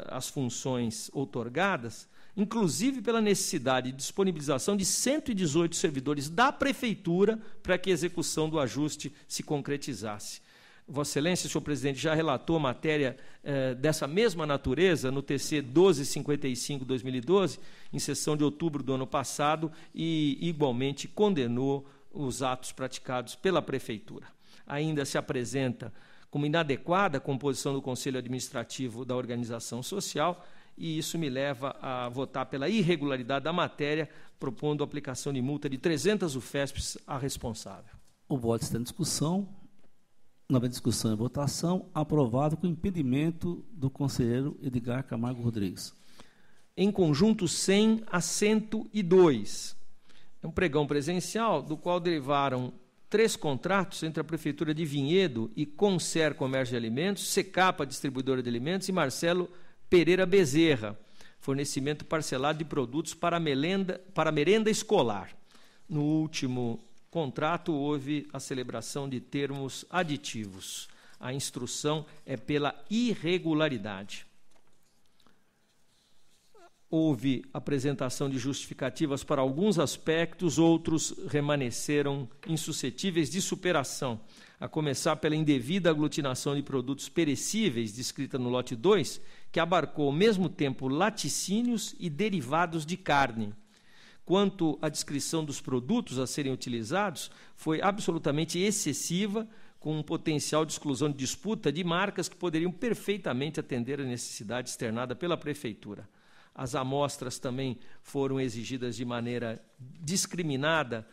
as funções outorgadas, inclusive pela necessidade de disponibilização de 118 servidores da Prefeitura para que a execução do ajuste se concretizasse. Vossa Excelência, senhor presidente, já relatou matéria dessa mesma natureza no TC 1255/2012, em sessão de outubro do ano passado, e igualmente condenou os atos praticados pela Prefeitura. Ainda se apresenta como inadequada a composição do Conselho Administrativo da Organização Social, e isso me leva a votar pela irregularidade da matéria, propondo a aplicação de multa de 300 UFESPs à responsável. O voto está em discussão. Não havendo discussão e votação, aprovado com impedimento do conselheiro Edgar Camargo Rodrigues. Em conjunto 100 a 102. É um pregão presencial do qual derivaram 3 contratos entre a Prefeitura de Vinhedo e Concer Comércio de Alimentos, Secapa Distribuidora de Alimentos e Marcelo Pereira Bezerra, fornecimento parcelado de produtos para merenda escolar. No último contrato houve a celebração de termos aditivos. A instrução é pela irregularidade. Houve apresentação de justificativas para alguns aspectos, outros remanesceram insuscetíveis de superação, a começar pela indevida aglutinação de produtos perecíveis, descrita no lote 2, que abarcou ao mesmo tempo laticínios e derivados de carne. Quanto à descrição dos produtos a serem utilizados, foi absolutamente excessiva, com um potencial de exclusão de disputa de marcas que poderiam perfeitamente atender a necessidade externada pela Prefeitura. As amostras também foram exigidas de maneira discriminada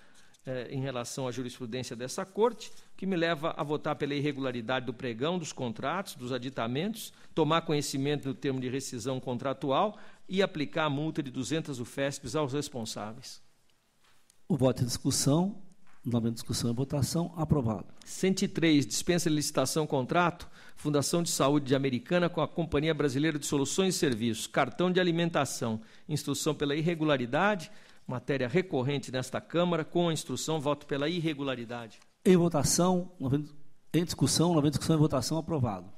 em relação à jurisprudência dessa Corte, que me leva a votar pela irregularidade do pregão, dos contratos, dos aditamentos, tomar conhecimento do termo de rescisão contratual e aplicar a multa de 200 UFESPs aos responsáveis. O voto em discussão. Não havendo discussão e votação, aprovado. 103, dispensa de licitação contrato, Fundação de Saúde de Americana com a Companhia Brasileira de Soluções e Serviços, cartão de alimentação, instrução pela irregularidade, matéria recorrente nesta Câmara, com a instrução, voto pela irregularidade. Em votação, em discussão, não havendo discussão e votação, aprovado.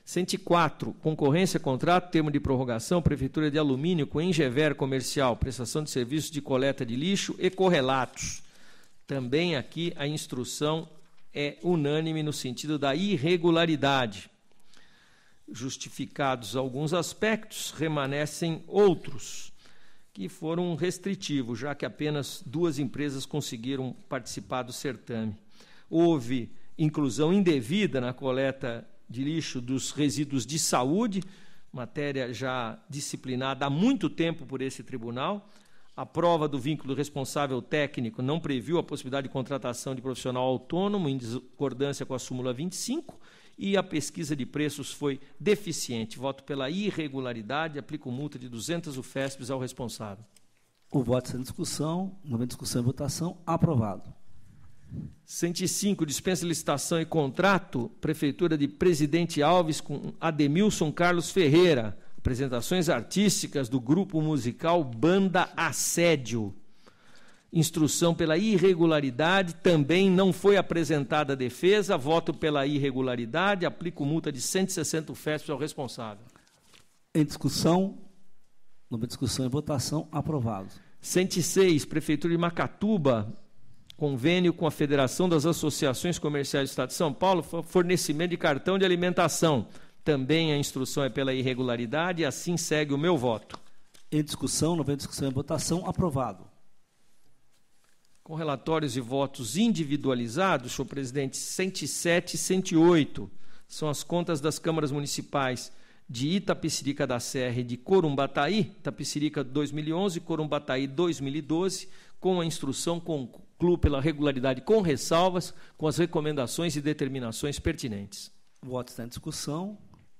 104, concorrência, contrato, termo de prorrogação, Prefeitura de Alumínio com Engever Comercial, prestação de serviços de coleta de lixo e correlatos. Também aqui a instrução é unânime no sentido da irregularidade. Justificados alguns aspectos, remanescem outros, que foram restritivos, já que apenas 2 empresas conseguiram participar do certame. Houve inclusão indevida na coleta de lixo dos resíduos de saúde, matéria já disciplinada há muito tempo por esse tribunal. A prova do vínculo responsável técnico não previu a possibilidade de contratação de profissional autônomo, em discordância com a súmula 25, e a pesquisa de preços foi deficiente. Voto pela irregularidade, aplico multa de 200 UFESPs ao responsável. O voto está em discussão, não havendo discussão e votação, aprovado. 105, dispensa de licitação e contrato, Prefeitura de Presidente Alves com Ademilson Carlos Ferreira, apresentações artísticas do grupo musical Banda Assédio. Instrução pela irregularidade, também não foi apresentada a defesa, voto pela irregularidade, aplico multa de 160 UFESPs ao responsável. Em discussão, não havendo discussão e votação, aprovado. 106, Prefeitura de Macatuba, convênio com a Federação das Associações Comerciais do Estado de São Paulo, fornecimento de cartão de alimentação. Também a instrução é pela irregularidade e assim segue o meu voto. Em discussão, não havendo discussão e votação, aprovado. Com relatórios e votos individualizados, senhor presidente, 107 e 108 são as contas das câmaras municipais de Itapecerica da Serra e de Corumbataí, Itapecerica 2011, Corumbataí 2012, com a instrução concluo pela regularidade com ressalvas, com as recomendações e determinações pertinentes. O voto está em discussão.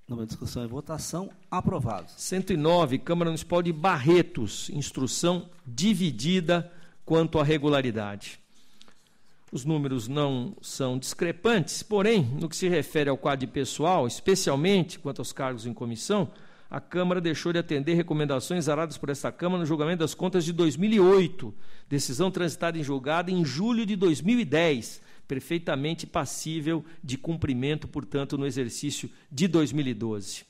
Não há discussão e votação, aprovado. 109, Câmara Municipal de Barretos, instrução dividida quanto à regularidade. Os números não são discrepantes, porém, no que se refere ao quadro de pessoal, especialmente quanto aos cargos em comissão, a Câmara deixou de atender recomendações aradas por esta Câmara no julgamento das contas de 2008, decisão transitada em julgado em julho de 2010, perfeitamente passível de cumprimento, portanto, no exercício de 2012.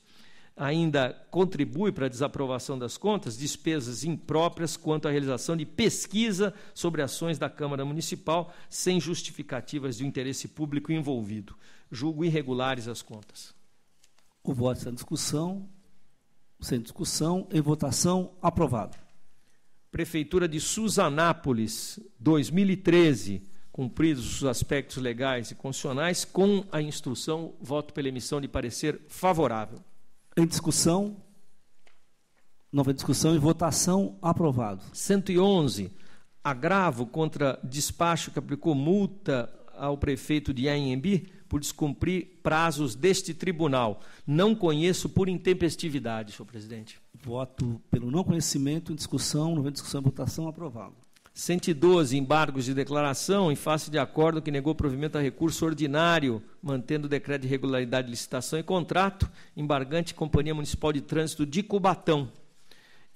Ainda contribui para a desaprovação das contas despesas impróprias quanto à realização de pesquisa sobre ações da Câmara Municipal sem justificativas de interesse público envolvido. Julgo irregulares as contas. O voto está em discussão. Sem discussão, em votação, aprovado. Prefeitura de Suzanápolis, 2013, cumpridos os aspectos legais e constitucionais, com a instrução, voto pela emissão de parecer favorável. Em discussão, nova discussão e votação, aprovado. 111, agravo contra despacho que aplicou multa ao prefeito de Anhembi por descumprir prazos deste tribunal. Não conheço por intempestividade, senhor presidente. Voto pelo não conhecimento, em discussão, nova discussão e votação, aprovado. 112, embargos de declaração em face de acordo que negou provimento a recurso ordinário, mantendo o decreto de regularidade de licitação e contrato, embargante Companhia Municipal de Trânsito de Cubatão.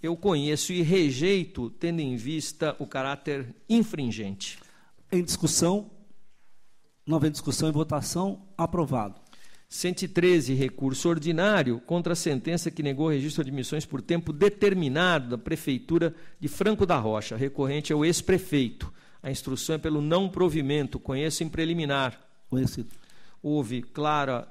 Eu conheço e rejeito, tendo em vista o caráter infringente. Em discussão, nova discussão e votação, aprovado. 113, recurso ordinário contra a sentença que negou o registro de admissões por tempo determinado da Prefeitura de Franco da Rocha, recorrente ao ex-prefeito. A instrução é pelo não provimento, conheço em preliminar. Conhecido. Houve clara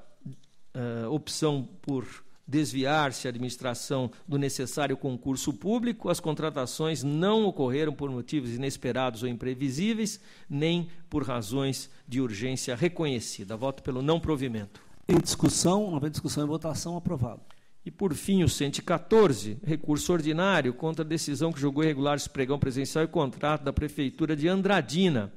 opção por desviar-se a administração do necessário concurso público, as contratações não ocorreram por motivos inesperados ou imprevisíveis, nem por razões de urgência reconhecida. Voto pelo não provimento. Em discussão, nova discussão e votação, aprovado. E, por fim, o 114, recurso ordinário contra a decisão que julgou irregulares pregão presencial e contrato da Prefeitura de Andradina.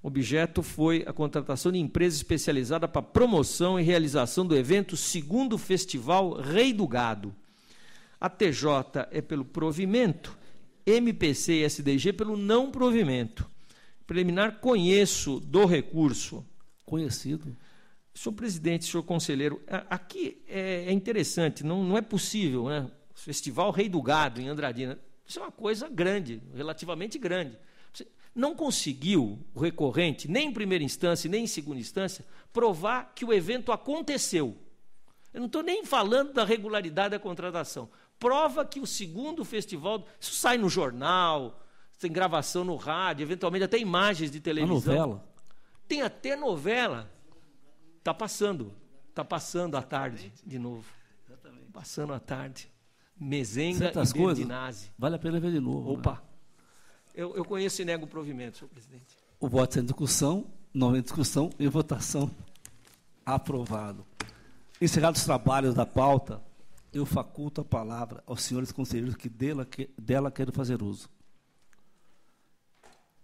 Objeto foi a contratação de empresa especializada para promoção e realização do evento Segundo Festival Rei do Gado. A TJ é pelo provimento, MPC e SDG pelo não provimento. Preliminar, conheço do recurso. Conhecido. Senhor presidente, senhor conselheiro, aqui é interessante, não é possível, né? Festival Rei do Gado em Andradina, isso é uma coisa grande, relativamente grande. Você não conseguiu o recorrente, nem em primeira instância, nem em segunda instância, provar que o evento aconteceu. Eu não estou nem falando da regularidade da contratação. Prova que o segundo festival, isso sai no jornal, tem gravação no rádio, eventualmente até imagens de televisão. A novela? Tem até novela. Está passando à tarde de novo. Exatamente. Passando à tarde. Mezenga certas e Berdinazzi. Vale a pena ver de novo. Opa! Né? Eu conheço e nego o provimento, senhor presidente. O voto está em discussão, nova discussão e votação, aprovado. Encerrados os trabalhos da pauta, eu faculto a palavra aos senhores conselheiros que dela querem fazer uso.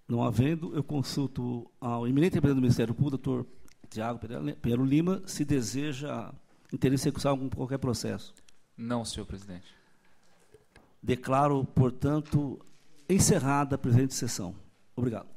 Não havendo, eu consulto ao eminente representante do Ministério Público, doutor Tiago Pero Lima, se deseja interesse em executar qualquer processo. Não, senhor presidente. Declaro, portanto, encerrada a presente sessão. Obrigado.